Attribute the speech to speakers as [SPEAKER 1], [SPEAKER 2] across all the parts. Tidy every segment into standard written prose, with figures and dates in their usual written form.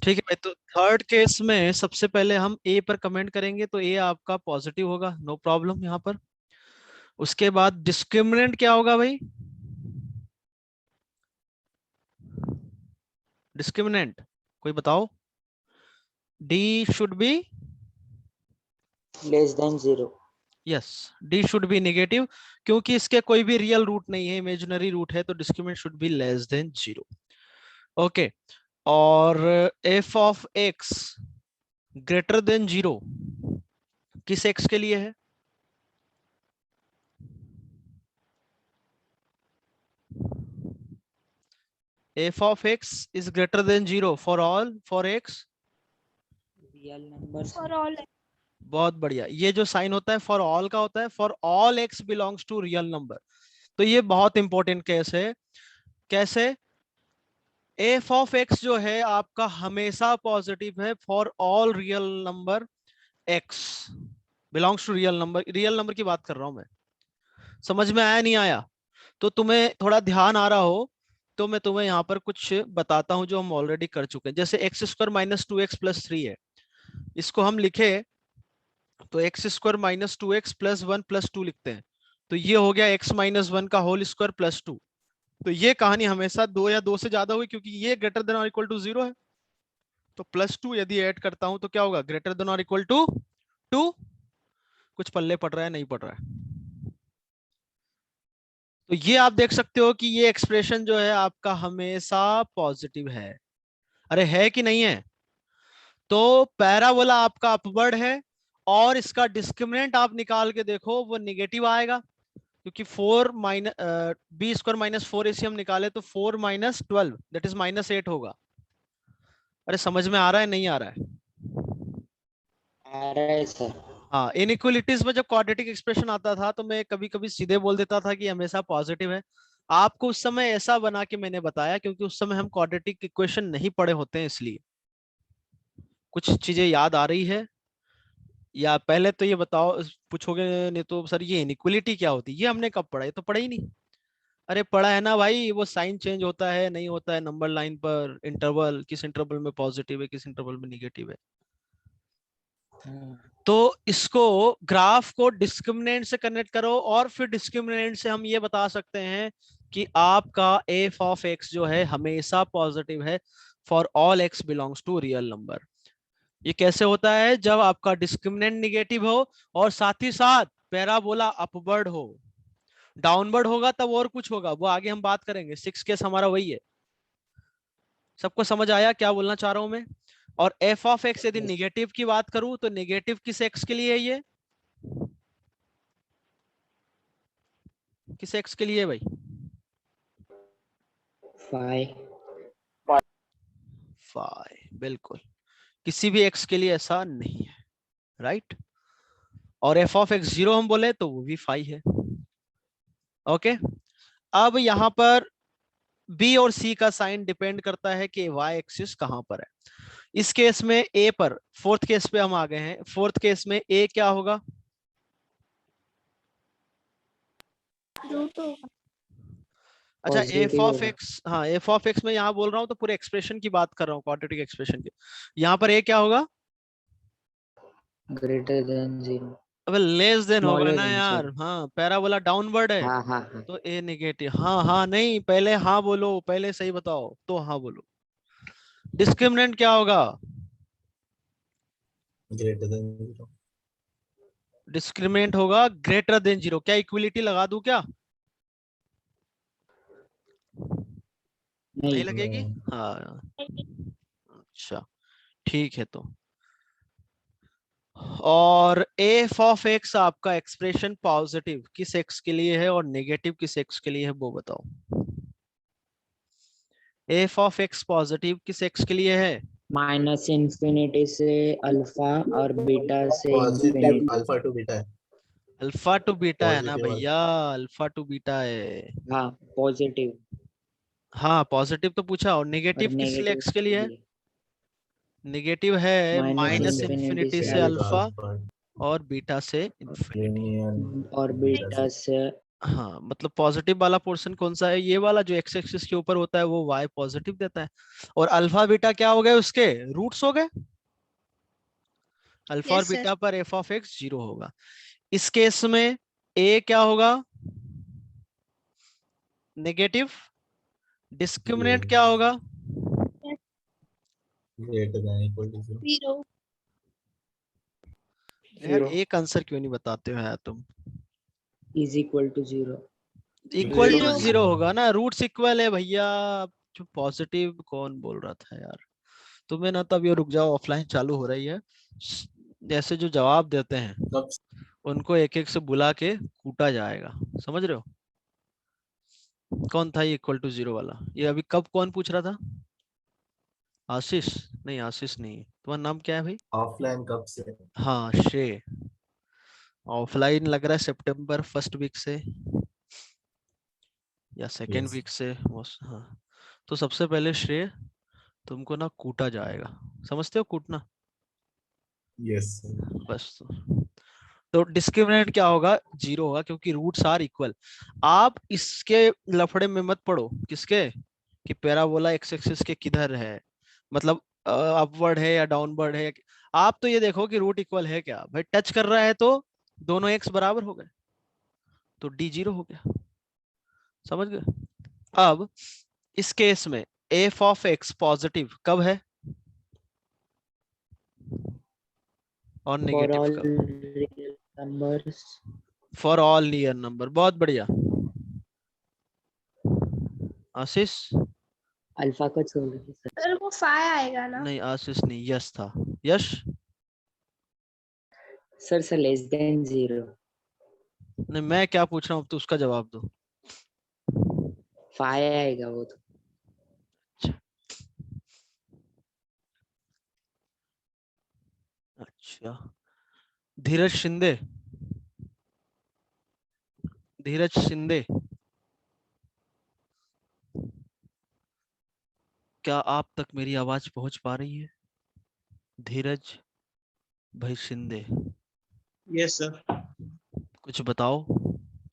[SPEAKER 1] ठीक है भाई, तो थर्ड केस में सबसे पहले हम ए पर कमेंट करेंगे, तो ए आपका पॉजिटिव होगा, नो प्रॉब्लम यहाँ पर। उसके बाद डिस्क्रिमिनेंट क्या होगा भाई? डिस्क्रिमिनेंट कोई बताओ। D should be,
[SPEAKER 2] less than 0।
[SPEAKER 1] Yes, D should be negative, क्योंकि इसके कोई भी रियल रूट नहीं है, इमेजिनरी रूट है, तो discriminant should be less than 0। Okay. और F of x greater than 0 किस एक्स के लिए है? F of x is greater than 0 for all, for x.
[SPEAKER 2] Real numbers.
[SPEAKER 3] For all.
[SPEAKER 1] बहुत बढ़िया, ये जो साइन होता है फॉर ऑल का होता है, for all x belongs to real number. तो ये बहुत इंपॉर्टेंट केस है। कैसे? एफ ऑफ एक्स जो है आपका हमेशा पॉजिटिव है for all real number x belongs to real number. Real number की बात कर रहा हूं मैं। समझ में आया नहीं आया? तो तुम्हें थोड़ा ध्यान आ रहा हो तो मैं तुम्हें यहाँ पर कुछ बताता हूं जो हम ऑलरेडी कर चुके हैं। जैसे x square minus 2x plus 3 है, इसको हम लिखे तो x square minus 2x plus 1 plus 2 लिखते हैं, तो ये हो गया x माइनस 1 का होल स्क्वायर प्लस 2। तो ये कहानी हमेशा 2 या 2 से ज्यादा हुई, क्योंकि ये ग्रेटर देन और इक्वल टू 0 है। तो प्लस 2 यदि ऐड करता हूं तो क्या होगा? ग्रेटर देन और इक्वल टू 2। कुछ पल्ले पड़ रहा है? नहीं पड़ रहा है? तो ये आप देख सकते हो कि ये एक्सप्रेशन जो है आपका हमेशा पॉजिटिव है। अरे है कि नहीं है? तो पैराबोला आपका अपवर्ड है, और इसका डिस्क्रिमिनेंट आप निकाल के देखो वो निगेटिव आएगा, क्योंकि 4 माइनस बी स्क्वायर माइनस 4 इसे हम निकाले तो 4 माइनस 12 दैट इज -8 होगा। अरे समझ में आ रहा है नहीं आ रहा है?
[SPEAKER 2] आ रहा है सर।
[SPEAKER 1] हाँ, इनइक्वालिटीज में जब क्वाड्रेटिक एक्सप्रेशन आता था तो मैं कभी कभी सीधे बोल देता था कि हमेशा पॉजिटिव है। आपको उस समय ऐसा बना के मैंने बताया, क्योंकि उस समय हम क्वाड्रेटिक इक्वेशन नहीं पढ़े होते हैं, इसलिए कुछ चीजें याद आ रही है। या पहले तो ये बताओ, पूछोगे नहीं तो सर ये इनइक्वालिटी क्या होती है, ये हमने कब पढ़ा? ये तो पढ़ा ही नहीं। अरे पढ़ा है ना भाई, वो साइन चेंज होता है नहीं होता है नंबर लाइन पर, इंटरवल, किस इंटरवल में पॉजिटिव है किस इंटरवल में निगेटिव है। तो इसको, ग्राफ को डिस्क्रिमिनेंट से कनेक्ट करो, और फिर डिस्क्रिमिनेंट से हम ये बता सकते हैं कि आपका एफ ऑफ एक्स जो है हमेशा पॉजिटिव है for all x belongs to real number. ये कैसे होता है? जब आपका डिस्क्रिमिनेंट निगेटिव हो और साथ ही साथ पैराबोला अपवर्ड हो। डाउनवर्ड होगा तब और कुछ होगा, वो आगे हम बात करेंगे। 6 केस हमारा वही है। सबको समझ आया क्या बोलना चाह रहा हूं मैं? और एफ ऑफ एक्स यदि निगेटिव की बात करूं तो निगेटिव किस एक्स के लिए है? ये किस एक्स के लिए है भाई?
[SPEAKER 2] 5।
[SPEAKER 1] 5, बिल्कुल। किसी भी एक्स के लिए ऐसा नहीं है, राइट। और एफ ऑफ एक्स 0 हम बोले तो वो भी 5 है। ओके। अब यहां पर बी और सी का साइन डिपेंड करता है कि वाई एक्सिस कहां पर है। इस केस में ए पर, फोर्थ केस पे हम आ गए हैं। फोर्थ केस में ए क्या होगा?
[SPEAKER 3] रूट होगा।
[SPEAKER 1] अच्छा, एफ
[SPEAKER 2] पॉजिटिव
[SPEAKER 1] ऑफ
[SPEAKER 2] होगा।
[SPEAKER 1] एक्स, हाँ एफ ऑफ एक्स में यहाँ बोल रहा हूँ तो पूरे एक्सप्रेशन की बात कर रहा हूँ, क्वाड्रेटिक एक्सप्रेशन की। यहाँ पर ए क्या होगा?
[SPEAKER 2] Greater than 0।
[SPEAKER 1] अब लेस देन होगा
[SPEAKER 2] स्मॉलर
[SPEAKER 1] ना
[SPEAKER 2] देन,
[SPEAKER 1] यार,
[SPEAKER 2] सॉरी।
[SPEAKER 1] हाँ पैराबोला डाउनवर्ड है,
[SPEAKER 2] हाँ हाँ हाँ।
[SPEAKER 1] तो ए नेगेटिव। हाँ हाँ नहीं, पहले हाँ बोलो, पहले सही बताओ तो हाँ बोलो। डिस्क्रिमिनेंट क्या होगा?
[SPEAKER 4] Greater than 0।
[SPEAKER 1] डिस्क्रिमिनेंट होगा ग्रेटर देन 0। क्या इक्विलिटी लगा दूं क्या? नहीं
[SPEAKER 2] नहीं।
[SPEAKER 1] लगेगी? हाँ, अच्छा, ठीक है। तो और एफ ऑफ एक्स आपका एक्सप्रेशन पॉजिटिव किस एक्स के लिए है और नेगेटिव किस एक्स के लिए है वो बताओ। एफ ऑफ एक्स पॉजिटिव किस एक्स के लिए है?
[SPEAKER 2] माइनस इन्फिनिटी से अल्फा और बीटा से
[SPEAKER 4] positive
[SPEAKER 2] infinity.
[SPEAKER 4] Alpha two beta है।
[SPEAKER 1] अल्फा टू बीटा है ना
[SPEAKER 4] पॉजिटिव
[SPEAKER 1] भैया, अल्फा टू बीटा है।
[SPEAKER 2] हाँ, पॉजिटिव।
[SPEAKER 1] हाँ पॉजिटिव तो पूछा, और
[SPEAKER 2] और
[SPEAKER 1] नेगेटिव किस
[SPEAKER 2] नेगेटिव
[SPEAKER 1] एक्स के लिए
[SPEAKER 2] के
[SPEAKER 1] है?
[SPEAKER 2] लिए
[SPEAKER 1] नेगेटिव है
[SPEAKER 2] माइनस
[SPEAKER 1] माइनस
[SPEAKER 2] इन्फिनिटी
[SPEAKER 1] इन्फिनिटी
[SPEAKER 2] से
[SPEAKER 1] से
[SPEAKER 4] infinity to
[SPEAKER 2] alpha
[SPEAKER 1] alpha
[SPEAKER 4] alpha.
[SPEAKER 1] और बीटा से इंफिनिटी।
[SPEAKER 4] यूनियन
[SPEAKER 2] और
[SPEAKER 4] बीटा
[SPEAKER 2] बीटा
[SPEAKER 4] से
[SPEAKER 2] से
[SPEAKER 1] हाँ मतलब पॉजिटिव वाला पोर्शन कौन सा है, ये वाला जो एक्स एक्सिस के ऊपर होता है वो y पॉजिटिव देता है। और अल्फा बीटा क्या हो गए, उसके रूट्स हो गए। अल्फा और
[SPEAKER 3] यस सर।
[SPEAKER 1] बीटा पर एफ ऑफ एक्स 0 होगा। इस केस में ए क्या होगा, नेगेटिव। डिस्क्रिमिनेंट क्या होगा,
[SPEAKER 4] greater than equal to 0.
[SPEAKER 3] 0।
[SPEAKER 1] यार
[SPEAKER 2] 0
[SPEAKER 1] एक आंसर क्यों नहीं बताते हो यार तुम।
[SPEAKER 2] is equal to 0।
[SPEAKER 1] Equal to
[SPEAKER 3] 0
[SPEAKER 1] zero होगा ना, रूट्स इक्वल है भैया। जो पॉजिटिव कौन बोल रहा था यार तुम्हें ना, तब ये रुक जाओ, ऑफलाइन चालू हो रही है। जैसे जो जवाब देते हैं
[SPEAKER 4] कब
[SPEAKER 1] उनको एक एक से बुला के कूटा जाएगा, समझ रहे हो। कौन था ये इक्वल टू जीरो वाला, ये अभी कब कौन पूछ रहा था, आशीष। नहीं आशीष नहीं है, तुम्हारा नाम क्या है भाई।
[SPEAKER 4] ऑफलाइन कब से?
[SPEAKER 1] हाँ श्रेय। ऑफलाइन लग रहा है सितंबर फर्स्ट वीक से या सेकेंड
[SPEAKER 4] Yes.
[SPEAKER 1] वीक से हाँ। तो सबसे पहले श्रेय तुमको ना कूटा जाएगा, समझते हो कूटना।
[SPEAKER 4] Yes, sir.
[SPEAKER 1] बस तो डिस्क्रिमिनेंट क्या होगा, 0 होगा क्योंकि रूट्स आर इक्वल। आप इसके लफड़े में मत पड़ो, किसके, कि पैराबोला एक्स एक्सिस के किधर है, मतलब अपवर्ड है या डाउनवर्ड है। आप तो ये देखो कि रूट इक्वल है क्या भाई, टच कर रहा है तो दोनों एक्स बराबर हो गए, तो डी 0 हो गया, समझ गए। अब इस केस में एफ ऑफ एक्स पॉजिटिव कब है और
[SPEAKER 2] for
[SPEAKER 1] नेगेटिव
[SPEAKER 2] all
[SPEAKER 1] कब,
[SPEAKER 2] real numbers।
[SPEAKER 1] For all real number. बहुत बढ़िया आशीष।
[SPEAKER 2] अल्फा को छोड़ के सर।
[SPEAKER 3] सर वो 5 आएगा ना।
[SPEAKER 1] नहीं आशीष नहीं, यश था। यश
[SPEAKER 2] सर लेस देन 0।
[SPEAKER 1] नहीं, मैं क्या पूछ रहा हूँ तो उसका जवाब दो।
[SPEAKER 2] 5 आएगा वो तो।
[SPEAKER 1] अच्छा धीरज शिंदे, धीरज शिंदे, क्या आप तक मेरी आवाज पहुंच पा रही है, धीरज भाई शिंदे।
[SPEAKER 5] Yes sir.
[SPEAKER 1] कुछ बताओ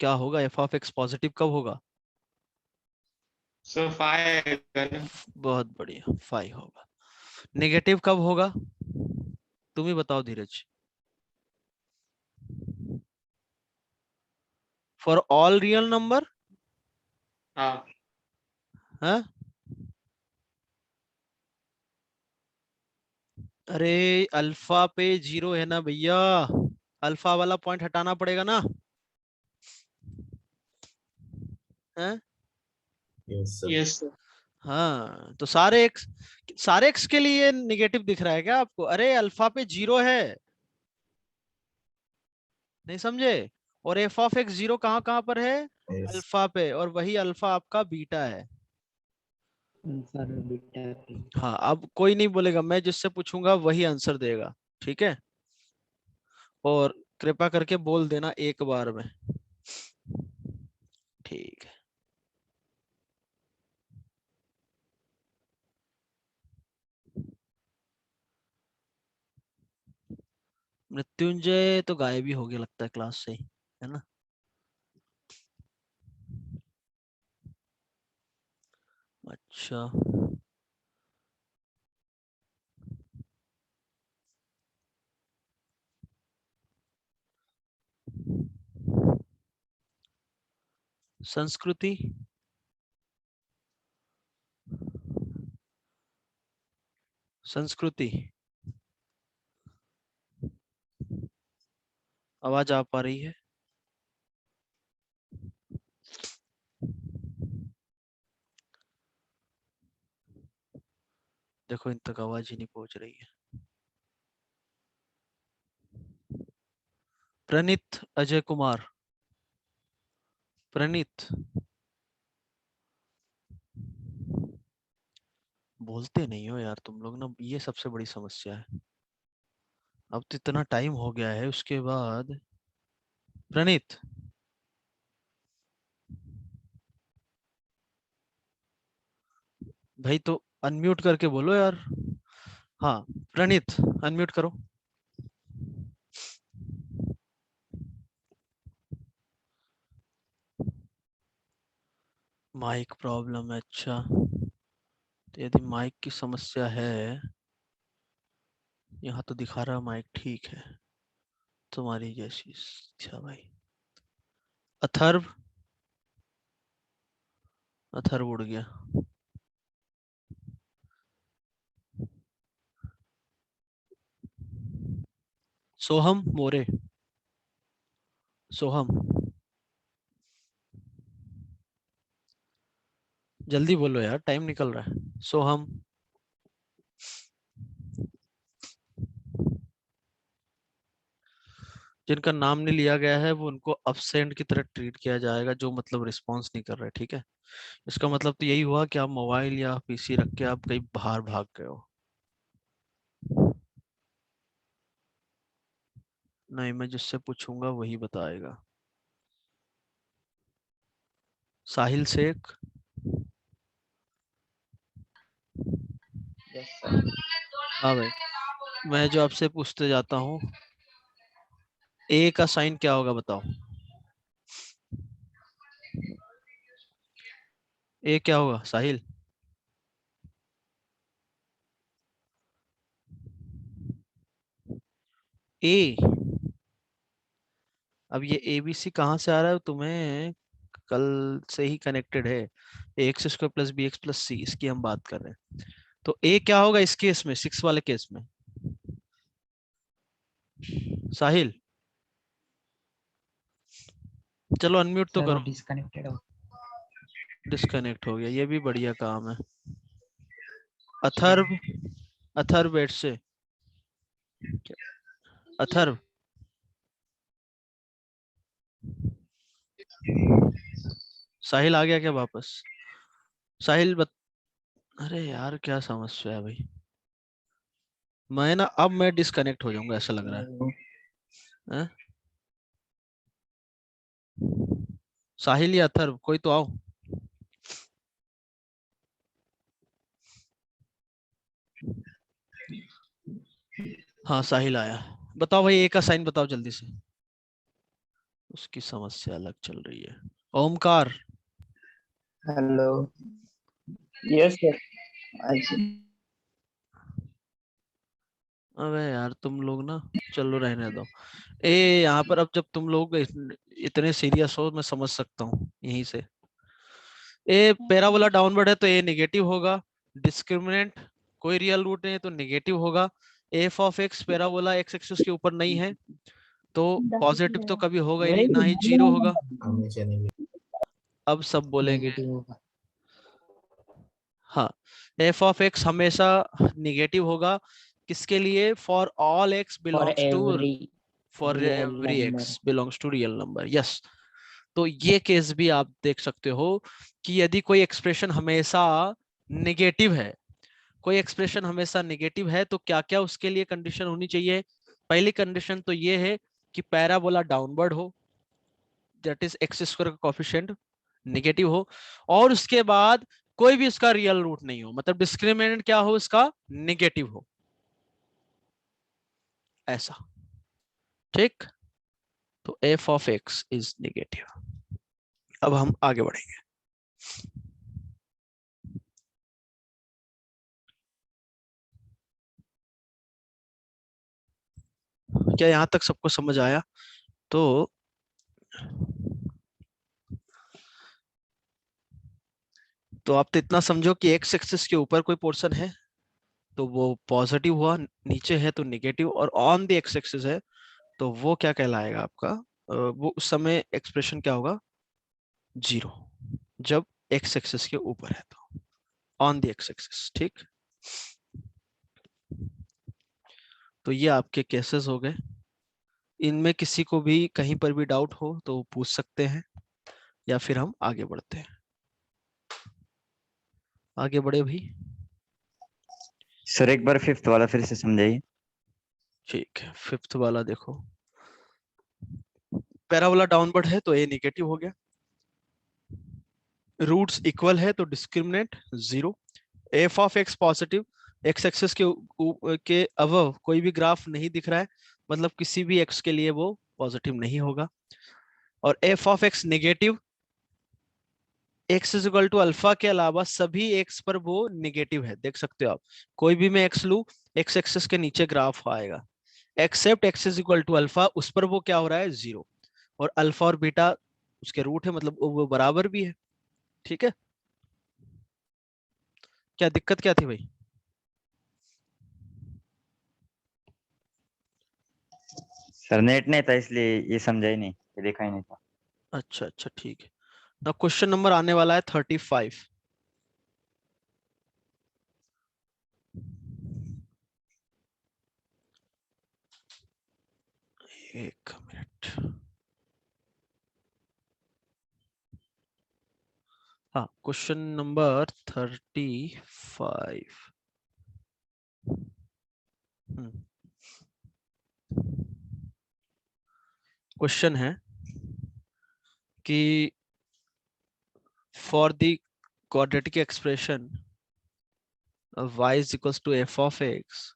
[SPEAKER 1] क्या होगा, एफ ऑफ एक्स पॉजिटिव कब होगा।
[SPEAKER 5] सर 5 आएगा ना।
[SPEAKER 1] बहुत बढ़िया 5 होगा। नेगेटिव कब होगा, तुम ही बताओ Dheeraj. For all real number.
[SPEAKER 5] हाँ
[SPEAKER 1] हाँ अरे अल्फा पे 0 है ना भैया, अल्फा वाला पॉइंट हटाना पड़ेगा ना। हैं?
[SPEAKER 4] Yes, sir.
[SPEAKER 5] Yes sir.
[SPEAKER 1] हाँ तो सारे एक्स के लिए निगेटिव दिख रहा है क्या आपको, अरे अल्फा पे 0 है, नहीं समझे। और एफ ऑफ एक्स 0 कहाँ कहाँ पर है,
[SPEAKER 4] Yes.
[SPEAKER 1] अल्फा पे, और वही अल्फा आपका बीटा है।
[SPEAKER 2] अल्फा बीटा पे।
[SPEAKER 1] हाँ अब कोई नहीं बोलेगा, मैं जिससे पूछूंगा वही आंसर देगा, ठीक है। और कृपा करके बोल देना एक बार में, ठीक है। मृत्युंजय तो गायब ही हो गया लगता है क्लास से, है ना। अच्छा संस्कृति, संस्कृति आवाज आ पा रही है। देखो इन तक आवाज ही नहीं पहुंच रही है। प्रणीत अजय कुमार, प्रणीत बोलते नहीं हो यार तुम लोग ना, ये सबसे बड़ी समस्या है। अब तो इतना टाइम हो गया है उसके बाद। प्रणीत भाई तो अनम्यूट करके बोलो यार। हाँ प्रणीत अनम्यूट करो। माइक प्रॉब्लम है, अच्छा। तो यदि माइक की समस्या है, यहाँ तो दिखा रहा माइक ठीक है, तुम्हारी जैसी। अच्छा भाई, अथर्व, अथर्व उड़ गया। सोहम मोरे, सोहम जल्दी बोलो यार, टाइम निकल रहा है। सोहम, जिनका नाम नहीं लिया गया है वो उनको अब्सेंट की तरह ट्रीट किया जाएगा, जो मतलब रिस्पॉन्स नहीं कर रहे, ठीक है। इसका मतलब तो यही हुआ कि आप मोबाइल या पीसी रख के आप कहीं बाहर भाग गए हो। नहीं, मैं जिससे पूछूंगा वही बताएगा। साहिल शेख,
[SPEAKER 2] यस सर।
[SPEAKER 1] हाँ भाई, मैं जो आपसे पूछते जाता हूँ, ए का साइन क्या होगा बताओ। ए क्या होगा साहिल? ए, अब ये एबीसी कहाँ से आ रहा है तुम्हें? कल से ही कनेक्टेड है। X square plus B x plus c, इसकी हम बात कर रहे हैं। तो ए क्या होगा इस केस में, 6 वाले केस में? साहिल, चलो अनम्यूट तो
[SPEAKER 2] सर वो
[SPEAKER 1] करो।
[SPEAKER 2] डिस्कनेक्टेड हो।
[SPEAKER 1] डिस्कनेक्ट हो गया, ये भी बढ़िया काम है। अथर्व, अथर्व बेट से, अथर्व, साहिल आ गया क्या वापस? साहिल अरे यार क्या समस्या है भाई, मैं ना अब मैं डिस्कनेक्ट हो जाऊंगा ऐसा लग रहा है।
[SPEAKER 2] हेलो।
[SPEAKER 1] हैं? साहिल या अथर्व कोई तो आओ। हाँ साहिल आया। बताओ भाई, ए का साइन बताओ जल्दी से। उसकी समस्या अलग चल रही है। ओमकार,
[SPEAKER 2] हेलो। Yes sir. अच्छा।
[SPEAKER 1] अबे यार तुम लोग ना, चलो रहने दो। ए, यहाँ पर अब जब तुम लोग इतने सीरियस हो, मैं समझ सकता हूँ यहीं से। ए पैराबोला डाउनवर्ड है तो ए नेगेटिव होगा। डिस्क्रिमिनेंट कोई रियल रूट नहीं है तो नेगेटिव होगा। F of x parabola x axis के ऊपर नहीं है तो पॉजिटिव तो कभी होगा ही नहीं, ना ही जीरो होगा।
[SPEAKER 4] हमेशा नहीं।
[SPEAKER 1] अब सब बोलेंगे।
[SPEAKER 2] नेगेटिव होगा।
[SPEAKER 1] हाँ, एफ ऑफ एक्स हमेशा निगेटिव होगा। किसके लिए? For all x
[SPEAKER 2] for
[SPEAKER 1] belongs to,
[SPEAKER 2] every
[SPEAKER 1] for
[SPEAKER 2] real
[SPEAKER 1] every
[SPEAKER 2] number.
[SPEAKER 1] X belongs to real number, yes. तो ये केस भी आप देख सकते हो कि यदि कोई एक्सप्रेशन हमेशा निगेटिव है, कोई एक्सप्रेशन हमेशा निगेटिव है तो क्या क्या उसके लिए कंडीशन होनी चाहिए? पहली कंडीशन तो ये है कि पैराबोला डाउनवर्ड हो, दैट इज एक्स स्क्वायर का कोफिशिएंट निगेटिव हो, और उसके बाद कोई भी उसका रियल रूट नहीं हो, मतलब डिस्क्रिमिनेंट क्या हो उसका, निगेटिव हो, ऐसा, ठीक। तो F of x is negative. अब हम आगे बढ़ेंगे। क्या यहां तक सबको समझ आया? तो आप तो इतना समझो कि एक्स एक्सिस के ऊपर कोई पोर्शन है तो वो पॉजिटिव हुआ, नीचे है तो निगेटिव, और ऑन द एक्स एक्सिस है तो वो क्या कहलाएगा आपका? वो उस समय एक्सप्रेशन क्या होगा? जीरो, जब एक्स एक्सिस के ऊपर है तो, ऑन द एक्स एक्सिस, ठीक। तो ये आपके केसेस हो गए। इनमें किसी को भी कहीं पर भी डाउट हो तो पूछ सकते हैं, या फिर हम आगे बढ़ते हैं। आगे बढ़े भाई।
[SPEAKER 6] सर एक बार फिफ्थ वाला फिर से समझाइए।
[SPEAKER 1] ठीक है, फिफ्थ वाला देखो। पैराबोला डाउनवर्ड है तो ए नेगेटिव हो गया, रूट्स इक्वल है तो discriminant zero, F of x positive, x axis के अबव कोई भी ग्राफ नहीं दिख रहा है, मतलब किसी भी एक्स के लिए वो पॉजिटिव नहीं होगा, और F of x negative, x is equal to alpha के अलावा सभी x पर वो निगेटिव है, देख सकते हो आप। कोई भी मैं x लू, x एक्सिस के नीचे ग्राफ आएगा, except x is equal to alpha, उस पर वो क्या हो रहा है, 0। और अल्फा और बीटा उसके रूट है, मतलब वो बराबर भी है। ठीक है, क्या दिक्कत क्या थी भाई?
[SPEAKER 6] सर नेट नहीं था इसलिए ये समझा ही नहीं, ये देखा ही नहीं था।
[SPEAKER 1] अच्छा अच्छा ठीक है। ना क्वेश्चन नंबर आने वाला है 35। एक मिनट, हाँ क्वेश्चन नंबर 35। क्वेश्चन है कि for the quadratic expression y is equals to f of x,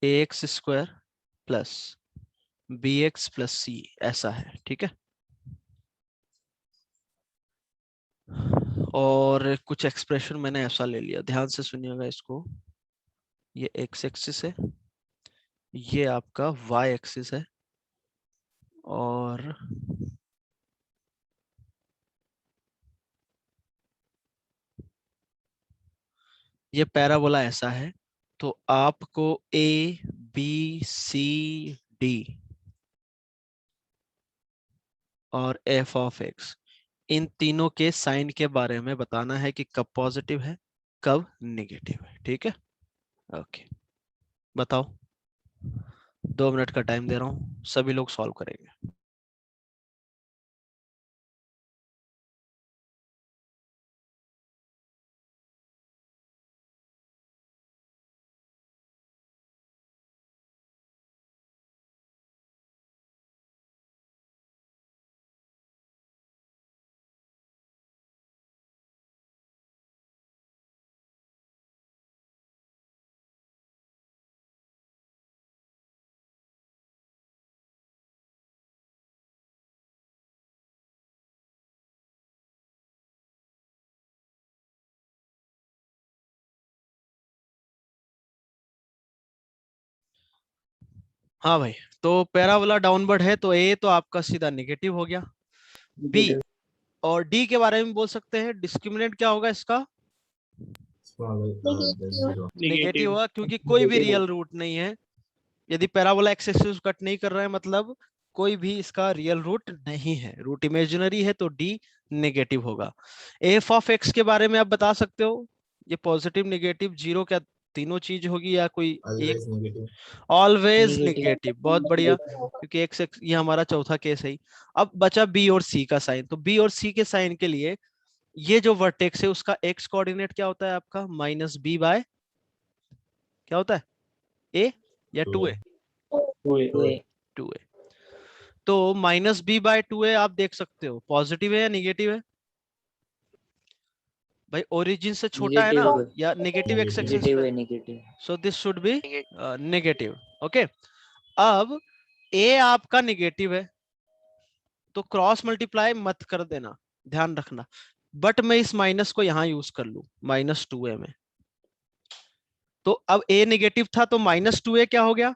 [SPEAKER 1] ax square plus bx plus c, ऐसा है। ठीक है, और कुछ एक्सप्रेशन मैंने ऐसा ले लिया, ध्यान से सुनिएगा इसको। ये x एक्सिस है, ये आपका y एक्सिस है, और ये पैराबोला ऐसा है। तो आपको a b c d और f ऑफ x, इन तीनों के साइन के बारे में बताना है कि कब पॉजिटिव है कब नेगेटिव है। ठीक है, ओके बताओ। 2 मिनट का टाइम दे रहा हूं, सभी लोग सॉल्व करेंगे। हाँ भाई, तो पैराबोला डाउनवर्ड है, तो ए तो आपका सीधा नेगेटिव हो गया। बी और डी के बारे में बोल सकते हैं, डिस्क्रिमिनेंट क्या होगा इसका,
[SPEAKER 4] Smaller than 0.
[SPEAKER 1] Negative
[SPEAKER 5] negative.
[SPEAKER 1] होगा, क्योंकि कोई भी रियल रूट नहीं है। यदि पैराबोला एक्स एक्सिस कट नहीं कर रहा है, मतलब कोई भी इसका रियल रूट नहीं है, रूट इमेजिनरी है, तो डी नेगेटिव होगा। एफ ऑफ एक्स के बारे में आप बता सकते हो, ये पॉजिटिव नेगेटिव जीरो क्या तीनों चीज होगी या कोई एक?
[SPEAKER 4] Always negative.
[SPEAKER 1] Always
[SPEAKER 2] Negative.
[SPEAKER 1] Negative, बहुत बढ़िया, क्योंकि एक्स ये हमारा चौथा केस है ही। अब बचा बी और सी का साइन, तो बी और सी के साइन के लिए ये जो वर्टेक्स है उसका एक्स कोऑर्डिनेट क्या होता है आपका, माइनस बी बाय क्या होता है, ए या 2a?
[SPEAKER 2] 2a.
[SPEAKER 1] 2a। तो माइनस बी बाय 2a आप देख सकते हो पॉजिटिव है या नेगेटिव है भाई, ओरिजिन से छोटा है ना,
[SPEAKER 2] Negative.
[SPEAKER 1] या नेगेटिव एक्स एक्सिस
[SPEAKER 2] Negative
[SPEAKER 1] पे?
[SPEAKER 2] है, negative.
[SPEAKER 1] So this should be negative. Okay, अब ए आपका नेगेटिव है, तो क्रॉस मल्टीप्लाई मत कर देना, ध्यान रखना। बट मैं इस माइनस को यहां यूज कर लू माइनस 2a में, तो अब ए नेगेटिव था तो माइनस 2a क्या हो गया,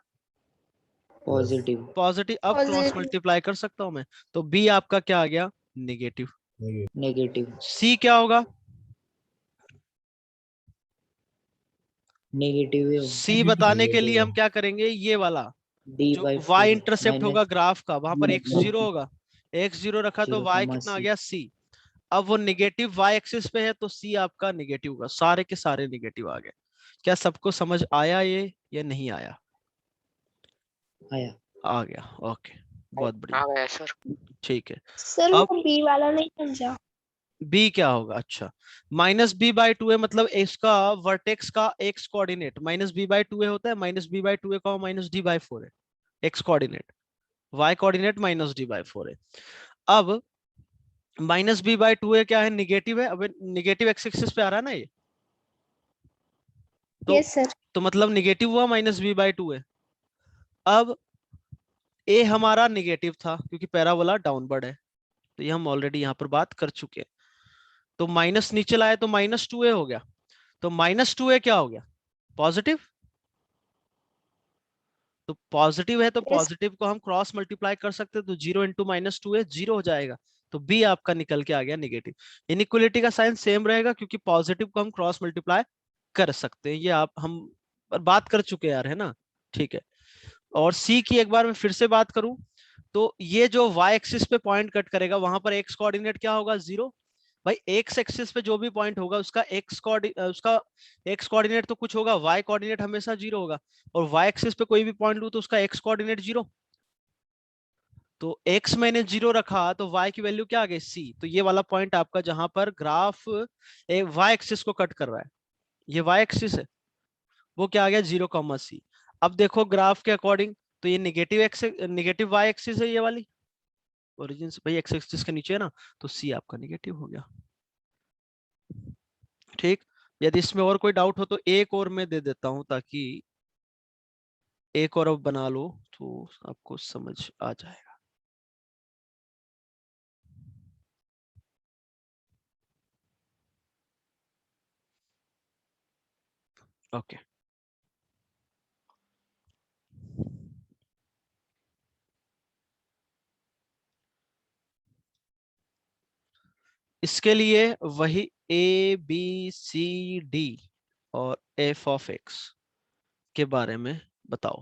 [SPEAKER 2] Positive.
[SPEAKER 1] पॉजिटिव। अब क्रॉस मल्टीप्लाई कर सकता हूं मैं, तो बी आपका क्या आ गया, नेगेटिव।
[SPEAKER 4] Negative.
[SPEAKER 2] Negative.
[SPEAKER 1] सी क्या होगा,
[SPEAKER 2] Negative है.
[SPEAKER 1] सी बताने के लिए
[SPEAKER 4] Negative.
[SPEAKER 1] हम क्या करेंगे, ये वाला
[SPEAKER 2] D
[SPEAKER 1] जो
[SPEAKER 2] by
[SPEAKER 1] y
[SPEAKER 2] 4
[SPEAKER 1] इंटरसेप्ट होगा
[SPEAKER 2] minus.
[SPEAKER 1] ग्राफ का, वहां पर x0 होगा, x0 रखा तो
[SPEAKER 2] 0,
[SPEAKER 1] y कितना आ
[SPEAKER 2] C.
[SPEAKER 1] गया, c। अब वो नेगेटिव y एक्सिस पे है, तो c आपका नेगेटिव होगा, सारे के सारे नेगेटिव आ गए। क्या सबको समझ आया ये या नहीं आया?
[SPEAKER 2] आया.
[SPEAKER 1] आ गया, ओके बहुत बढ़िया,
[SPEAKER 5] आ गया सर।
[SPEAKER 1] ठीक है।
[SPEAKER 3] सर
[SPEAKER 1] अब
[SPEAKER 3] वो बी वाला नहीं समझा।
[SPEAKER 1] b क्या होगा, अच्छा माइनस बी बाई 2a, मतलब इसका वर्टेक्स का x coordinate minus B by 2a होता है, माइनस बी बाई 2a का माइनस डी बाई 4 है x coordinate, y coordinate minus D by 4 है। अब माइनस बी बाई 2a क्या है, निगेटिव है, अब निगेटिव एक्स एक्सिस पे आ रहा है ना ये, तो
[SPEAKER 3] यस सर।
[SPEAKER 1] तो मतलब निगेटिव हुआ माइनस बी बाई 2a। अब a हमारा निगेटिव था क्योंकि पैराबोला डाउनवर्ड है, तो ये हम ऑलरेडी यहाँ पर बात कर चुके हैं। तो माइनस नीचे लाए तो -2a हो गया, तो -2a क्या हो गया, पॉजिटिव। तो पॉजिटिव है तो पॉजिटिव को हम क्रॉस मल्टीप्लाई कर सकते हैं, तो 0 इंटू -2a 0 हो जाएगा, तो बी आपका निकल के आ गया नेगेटिव। इनइक्वलिटी का साइन सेम रहेगा क्योंकि पॉजिटिव को हम क्रॉस मल्टीप्लाई कर सकते हैं, ये आप हम बात कर चुके यार, है ना, ठीक है। और सी की एक बार मैं फिर से बात करूं, तो ये जो y एक्सिस पे पॉइंट कट करेगा वहां पर x कोऑर्डिनेट क्या होगा, 0। भाई x एक्सिस पे जो भी पॉइंट होगा उसका x कोऑर्डिनेट तो कुछ होगा, y कोऑर्डिनेट हमेशा 0 होगा, और y एक्सिस पे कोई भी पॉइंट लूं तो उसका x कोऑर्डिनेट 0। तो x मैंने 0 रखा तो y की वैल्यू क्या आ गई, c। तो ये वाला पॉइंट आपका जहां पर ग्राफ y एक्सिस को कट कर रहा है, ये y एक्सिस है, वो क्या आ गया, 0,c। अब देखो ग्राफ के अकॉर्डिंग, तो ये नेगेटिव y एक्सिस है ये वाली, ओरिजिन से भाई x एक्सिस के नीचे है ना, तो c आपका नेगेटिव हो गया, ठीक। यदि इसमें और कोई डाउट हो तो एक और मैं दे देता हूं, ताकि एक और अब बना लो तो आपको समझ आ जाएगा। ओके, इसके लिए वही ए बी सी डी और एफ ऑफ एक्स के बारे में बताओ।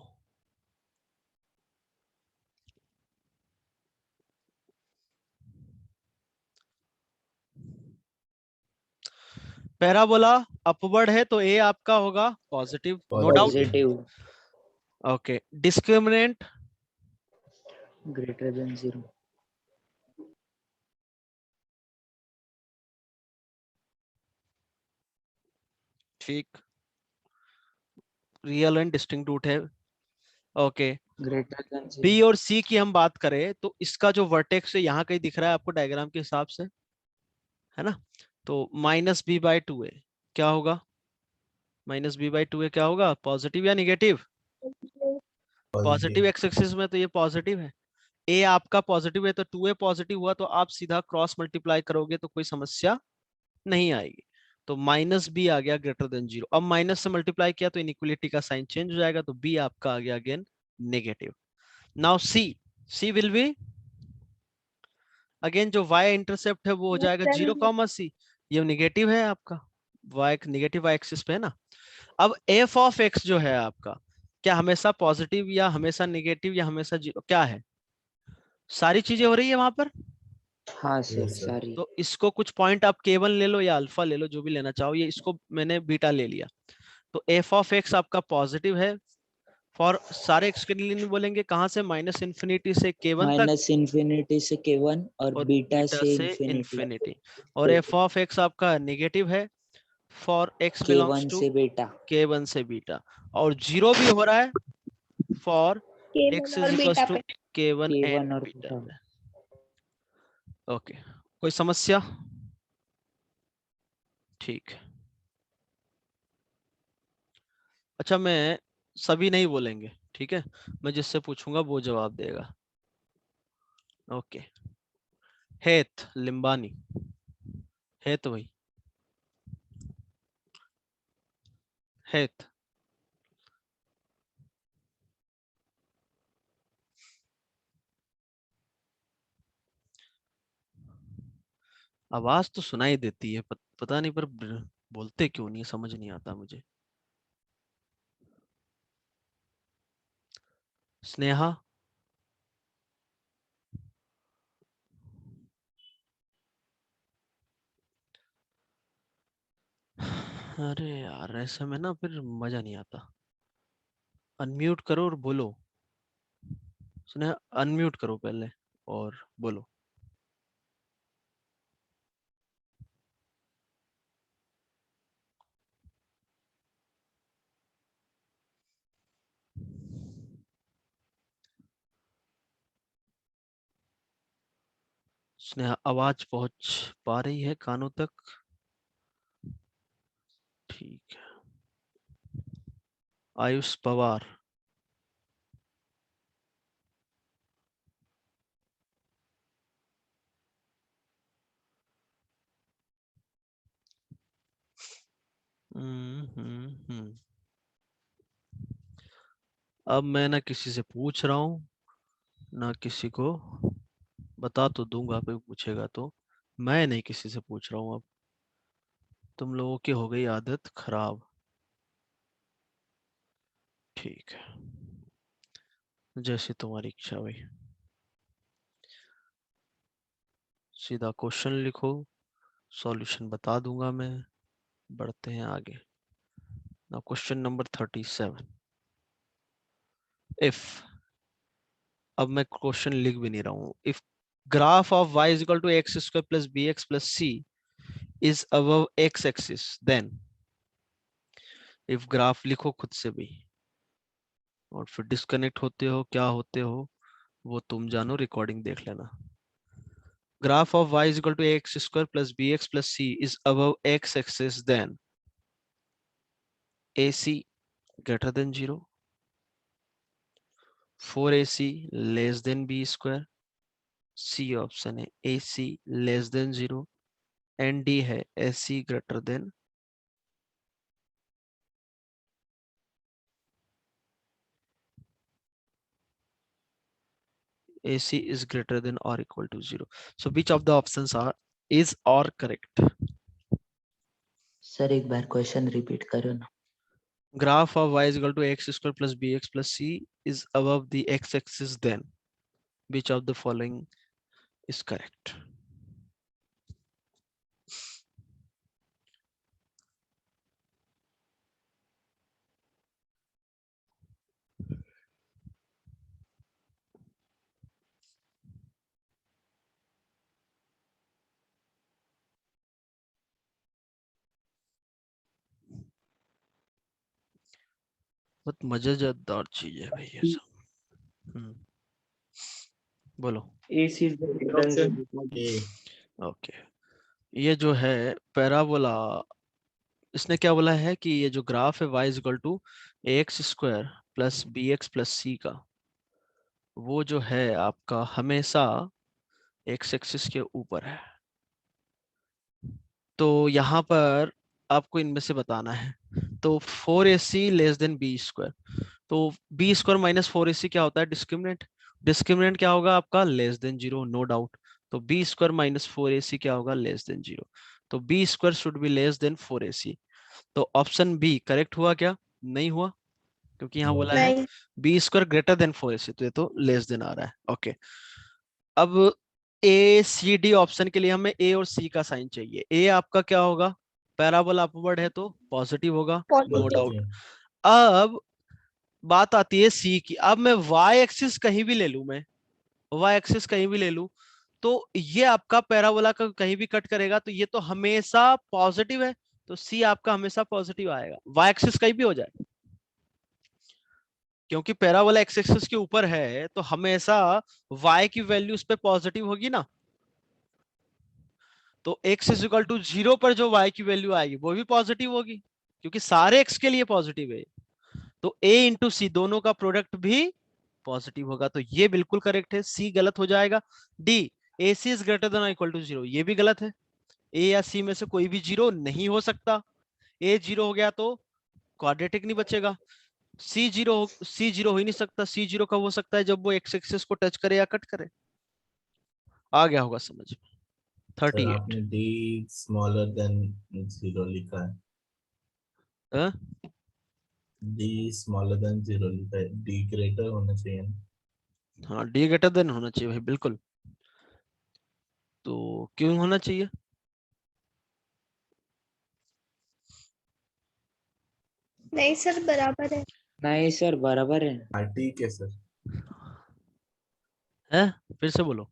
[SPEAKER 1] पैराबोला अपवर्ड है तो ए आपका होगा positive, no doubt.
[SPEAKER 2] Positive
[SPEAKER 1] okay, discriminant
[SPEAKER 2] greater than 0,
[SPEAKER 1] ठीक, रियल एंड डिस्टिंक्ट रूट है। ओके,
[SPEAKER 2] ग्रेटर देन
[SPEAKER 1] बी
[SPEAKER 2] 0,
[SPEAKER 1] और सी की हम बात करें तो इसका जो वर्टेक्स है यहाँ कहीं दिख रहा है आपको डायग्राम के हिसाब से, है ना, तो -b/2 है, क्या होगा, -b/2 है क्या होगा, पॉजिटिव या negative, positive
[SPEAKER 4] Positive.
[SPEAKER 1] X axis में तो ये पॉजिटिव है, ए आपका पॉजिटिव है तो 2a पॉजिटिव हुआ, तो आप सीधा क्रॉस मल्टीप्लाई करोगे तो कोई समस्या नहीं आएगी, तो -b आ गया ग्रेटर देन 0। अब माइनस से मल्टीप्लाई किया तो इनइक्वलिटी का साइन चेंज हो जाएगा, तो b आपका आ गया again negative. Now see will be again, जो y इंटरसेप्ट है वो हो जाएगा 0,c, ये नेगेटिव है आपका, y नेगेटिव y एक्सिस पे है ना। अब f ऑफ x जो है आपका, क्या हमेशा पॉजिटिव या हमेशा नेगेटिव या हमेशा 0, क्या है, सारी चीजें हो रही है वहां पर।
[SPEAKER 2] हाँ सर
[SPEAKER 4] Yes, sir.
[SPEAKER 2] सारी,
[SPEAKER 1] तो इसको कुछ पॉइंट आप k1 ले लो या अल्फा ले लो, जो भी लेना चाहो, ये इसको मैंने बीटा ले लिया, तो f ऑफ x आपका पॉजिटिव है फॉर सारे x के लिए नहीं बोलेंगे, कहां से, -∞ से k1 तक
[SPEAKER 2] माइनस इन्फिनिटी से k1 और
[SPEAKER 1] और
[SPEAKER 2] बीटा
[SPEAKER 1] बीटा
[SPEAKER 2] से
[SPEAKER 1] से
[SPEAKER 2] इन्फिनिटी,
[SPEAKER 1] इंफिनिटी, और f ऑफ x आपका नेगेटिव है for x belongs
[SPEAKER 2] k1
[SPEAKER 1] to
[SPEAKER 2] से बीटा,
[SPEAKER 1] k1 से बीटा, और 0 भी हो रहा है फॉर x
[SPEAKER 3] K1
[SPEAKER 1] इज
[SPEAKER 3] और
[SPEAKER 1] इक्वल्स
[SPEAKER 3] बीटा
[SPEAKER 1] टू
[SPEAKER 3] पे।
[SPEAKER 1] k1
[SPEAKER 2] k1
[SPEAKER 1] एंड
[SPEAKER 2] और
[SPEAKER 1] बीटा
[SPEAKER 2] बीटा,
[SPEAKER 1] पे। ओके, कोई समस्या, ठीक है। अच्छा, मैं सभी नहीं बोलेंगे, ठीक है, मैं जिससे पूछूंगा वो जवाब देगा। ओके, हेत लिम्बानी, हेत भाई, हेत, आवाज तो सुनाई देती है, पता नहीं पर बोलते क्यों नहीं समझ नहीं आता मुझे। स्नेहा, अरे यार ऐसे में ना फिर मजा नहीं आता, अनम्यूट करो और बोलो, स्नेहा अनम्यूट करो पहले और बोलो। स्नेहा आवाज पहुंच पा रही है कानों तक, ठीक है। आयुष पवार, अब मैं ना किसी से पूछ रहा हूँ ना किसी को बता तो दूंगा, कोई पूछेगा तो। मैं नहीं किसी से पूछ रहा हूँ अब, तुम लोगों की हो गई आदत खराब। ठीक है, जैसी तुम्हारी इच्छा हुई। सीधा क्वेश्चन लिखो, सॉल्यूशन बता दूंगा मैं। बढ़ते हैं आगे। Now question number 37। इफ, अब मैं क्वेश्चन लिख भी नहीं रहा हूँ। If graph of y is equal to x square plus B x plus C is above x axis, then. If graph लिखो खुद से भी, और फिर डिस्कनेक्ट होते हो क्या होते हो वो तुम जानो, रिकॉर्डिंग देख लेना। Graph of y is equal to x square plus bx plus c is above x axis, then AC greater than 0, 4AC less than b square, C option है AC less than 0, and D है AC greater than AC is greater than or equal to 0. So which of the options are is or correct?
[SPEAKER 2] Sir एक बार question repeat करो ना।
[SPEAKER 1] Graph of y is equal to x square plus bx plus c is above the x-axis, then which of the following is correct? बहुत मजेदार चीज है भाई ये सब। बोलो।
[SPEAKER 2] AC
[SPEAKER 5] Option
[SPEAKER 4] A.
[SPEAKER 1] ओके, ये जो है पैराबोला, इसने क्या बोला है कि ये जो ग्राफ है y is equal to x square plus B x plus c का, वो जो है आपका हमेशा एक्स एक्सिस के ऊपर है। तो यहाँ पर आपको इनमें से बताना है। तो 4AC less than B square, तो बी स्क्वायर माइनस 4AC क्या होता है? डिस्क्रिमिनेंट। डिस्क्रिमिनेंट क्या होगा आपका? Less than 0, no doubt. तो बी स्क्वायर माइनस 4AC क्या होगा? Less than 0। तो B square should be less than 4AC। तो ऑप्शन बी करेक्ट हुआ क्या? नहीं हुआ, क्योंकि यहाँ बोला है
[SPEAKER 3] नहीं।
[SPEAKER 1] B square greater than 4AC, तो ये तो लेस देन आ रहा है। ओके, अब ए सी डी ऑप्शन के लिए हमें ए और सी का साइन चाहिए। ए आपका क्या होगा? पैराबोला अपवर्ड है तो पॉजिटिव होगा, नो डाउट।
[SPEAKER 4] Positive.
[SPEAKER 1] अब बात आती है सी की। अब मैं वाई एक्सिस कहीं भी ले लूं, मैं वाई एक्सिस कहीं भी ले लूं, तो ये आपका पैराबोला का कहीं भी कट करेगा, तो ये तो हमेशा पॉजिटिव है। तो सी आपका हमेशा पॉजिटिव आएगा, वाई एक्सिस कहीं भी हो जाए, क्योंकि पैराबोला एक्स एक्सिस के ऊपर है तो हमेशा y की वैल्यू उस पर पॉजिटिव होगी ना। तो x इज इक्वल टू 0 पर जो y की वैल्यू आएगी वो भी पॉजिटिव होगी, क्योंकि सारे x के लिए पॉजिटिव है। तो a इंटू सी दोनों का प्रोडक्ट भी पॉजिटिव होगा, तो ये बिल्कुल करेक्ट है। सी गलत हो जाएगा। D, A C is greater than equal to 0, ये भी गलत है। ए या सी में से कोई भी 0 नहीं हो सकता। ए 0 हो गया तो क्वाड्रेटिक नहीं बचेगा। सी जीरो हो ही नहीं सकता। सी 0 कब हो सकता है? जब वो एक्स एक्सिस को टच करे या कट करे। आ गया होगा समझ में।
[SPEAKER 4] सर
[SPEAKER 1] 38।
[SPEAKER 4] आपने D smaller than 0 लिखा है।
[SPEAKER 1] हाँ?
[SPEAKER 4] D smaller than 0 लिखा है। D greater होना चाहिए ना।
[SPEAKER 1] हाँ, डी ग्रेटर देन होना चाहिए भाई, बिल्कुल। तो क्यों होना चाहिए?
[SPEAKER 3] नहीं सर, बराबर है।
[SPEAKER 2] नहीं सर बराबर है।
[SPEAKER 4] हाँ ठीक है सर।
[SPEAKER 1] है? फिर से बोलो।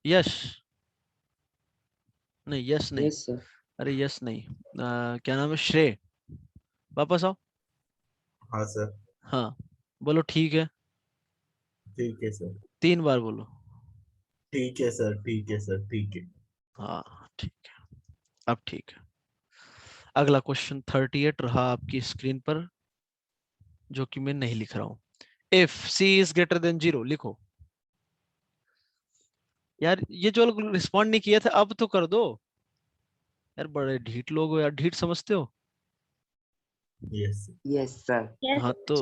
[SPEAKER 1] यस नहीं, यस नहीं।
[SPEAKER 2] Yes sir.
[SPEAKER 1] अरे यस नहीं, क्या नाम है? श्रेय, वापस आओ।
[SPEAKER 4] हाँ सर।
[SPEAKER 1] हाँ बोलो, ठीक है।
[SPEAKER 4] ठीक है सर।
[SPEAKER 1] 3 बार बोलो।
[SPEAKER 4] ठीक है सर। ठीक है सर। ठीक है।
[SPEAKER 1] हाँ ठीक है, अब ठीक है। अगला क्वेश्चन 38 रहा आपकी स्क्रीन पर, जो कि मैं नहीं लिख रहा हूं। If C is greater than 0 लिखो। यार ये जो लोग रिस्पॉन्ड नहीं किए थे अब तो कर दो यार, बड़े ढीठ लोग हो यार, ढीठ समझते हो।
[SPEAKER 4] Yes.
[SPEAKER 2] Yes sir.
[SPEAKER 3] Yes.
[SPEAKER 1] हाँ तो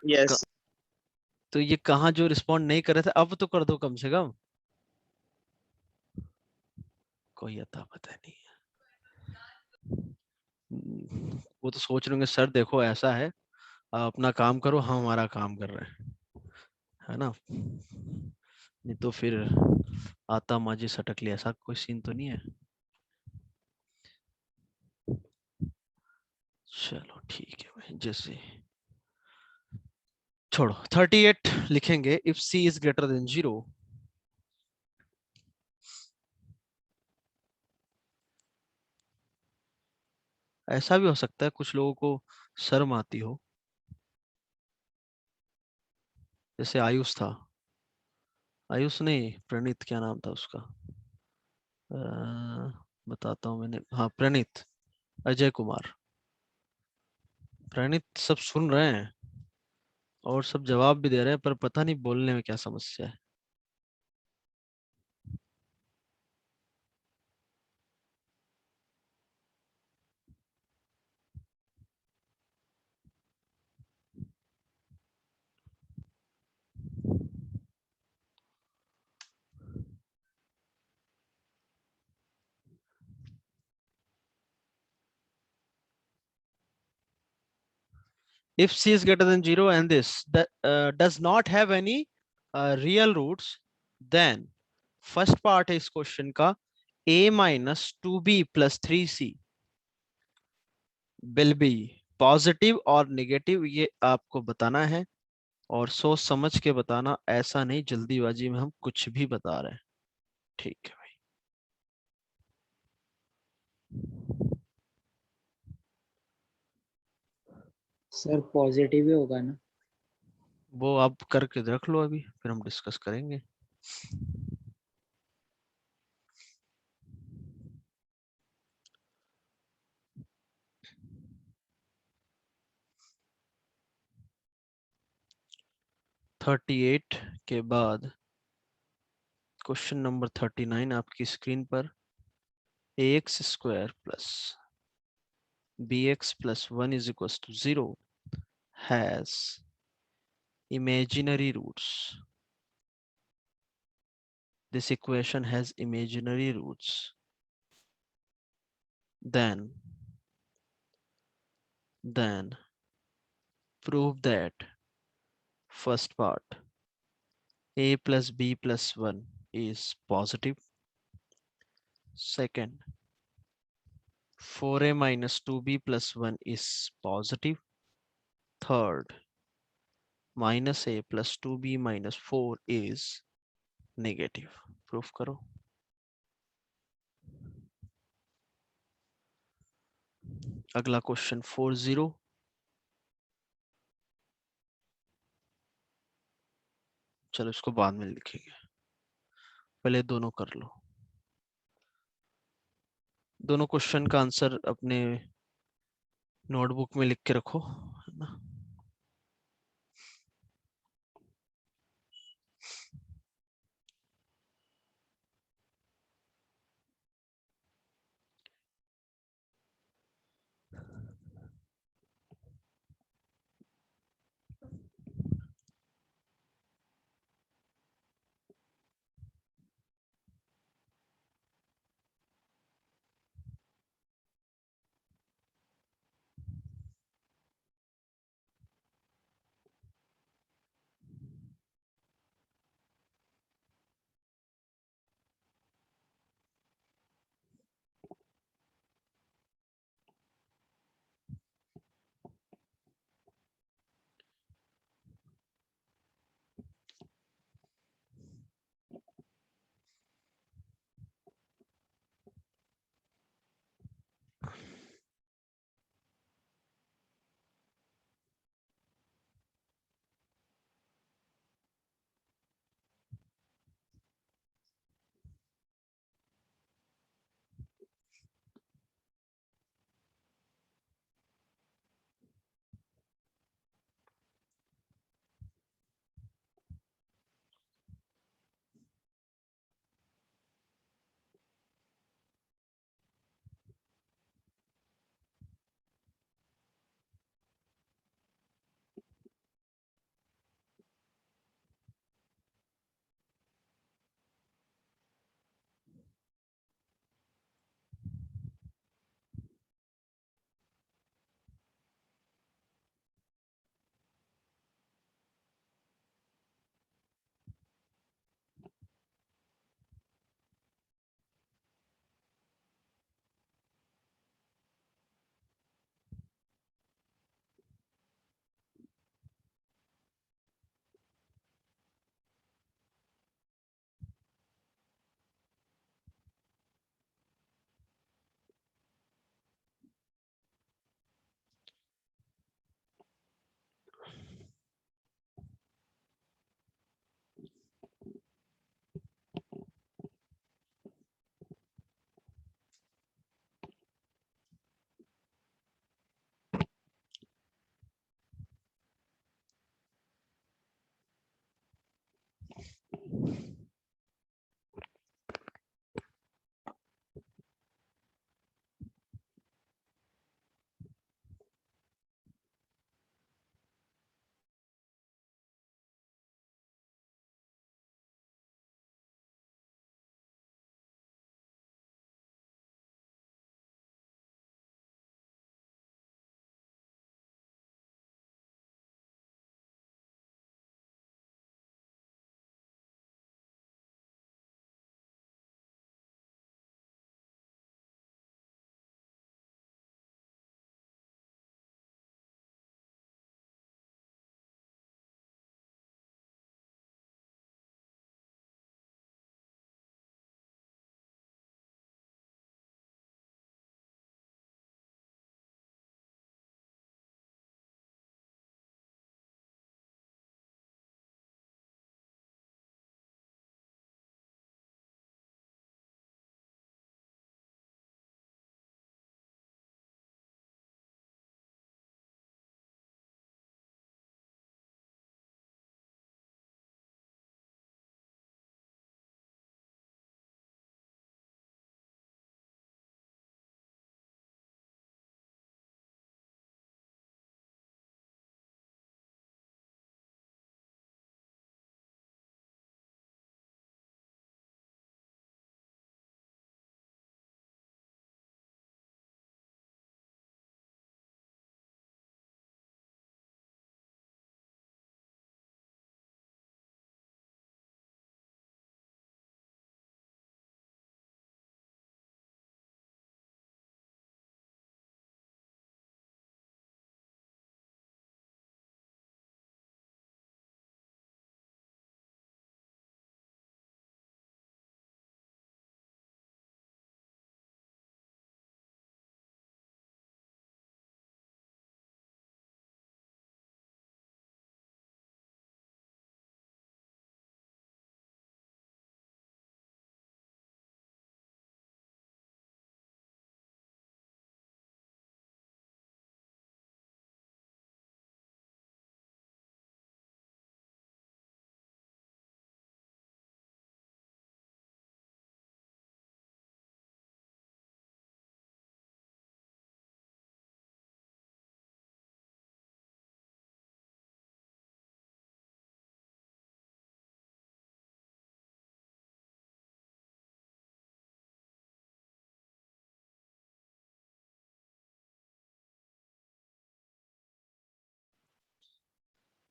[SPEAKER 5] Yes.
[SPEAKER 1] तो ये कहाँ जो रिस्पॉन्ड नहीं कर रहे थे अब तो कर दो कम से कम। कोई अता पता नहीं है। वो तो सोच रहे होंगे सर देखो ऐसा है, आप अपना काम करो, हम हमारा काम कर रहे हैं, है ना। नहीं तो फिर आता माजी सटक लिया, ऐसा कोई सीन तो नहीं है। चलो ठीक है भाई, जैसे छोड़ो। 38 लिखेंगे, if C is greater than 0। ऐसा भी हो सकता है कुछ लोगों को शर्म आती हो, जैसे आयुष था, आयुष नहीं प्रणीत, क्या नाम था उसका, बताता हूँ मैंने, हाँ प्रणीत, अजय कुमार। प्रणीत सब सुन रहे हैं और सब जवाब भी दे रहे हैं, पर पता नहीं बोलने में क्या समस्या है। If c is greater than 0 and this does not have any real roots, then first part है इस क्वेश्चन का, a minus 2b plus 3c will be positive और नेगेटिव, ये आपको बताना है और सोच समझ के बताना, ऐसा नहीं जल्दीबाजी में हम कुछ भी बता रहे हैं। ठीक है भाई।
[SPEAKER 2] सर पॉजिटिव ही होगा ना?
[SPEAKER 1] वो आप करके रख लो, अभी फिर हम डिस्कस करेंगे। थर्टी एट के बाद क्वेश्चन नंबर 39 आपकी स्क्रीन पर, ax square plus bx plus 1 is equals to 0 has imaginary roots. This equation has imaginary roots. Then prove that first part, a plus b plus 1 is positive. Second, 4a minus 2b plus 1 is positive. Third, minus a plus 2b minus 4 is negative. Proof करो। अगला question 40, चलो इसको बाद में लिखेंगे, पहले दोनों कर लो। दोनों क्वेश्चन का आंसर अपने नोटबुक में लिख के रखो, है ना।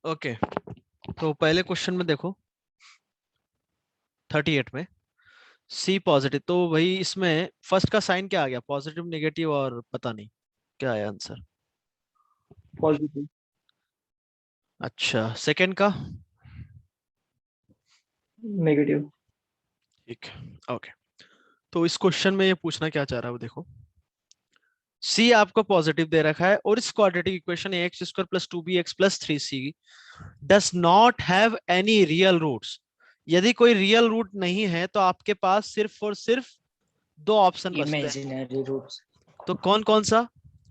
[SPEAKER 1] ओके, तो पहले क्वेश्चन में देखो 38 में सी पॉजिटिव, तो भाई इसमें फर्स्ट का साइन क्या आ गया, पॉजिटिव नेगेटिव और पता नहीं क्या आया आंसर।
[SPEAKER 7] पॉजिटिव।
[SPEAKER 1] अच्छा, सेकंड का
[SPEAKER 7] नेगेटिव।
[SPEAKER 1] ठीक है, ओके। तो इस क्वेश्चन में ये पूछना क्या चाह रहा है वो देखो, सी आपको पॉजिटिव दे रखा है और इस quadratic equation x square plus 2bx plus 3c does not have any real roots. यदि कोई रियल रूट नहीं है तो आपके पास सिर्फ और सिर्फ दो ऑप्शन बचते हैं।
[SPEAKER 2] Imaginary roots.
[SPEAKER 1] तो कौन कौन सा,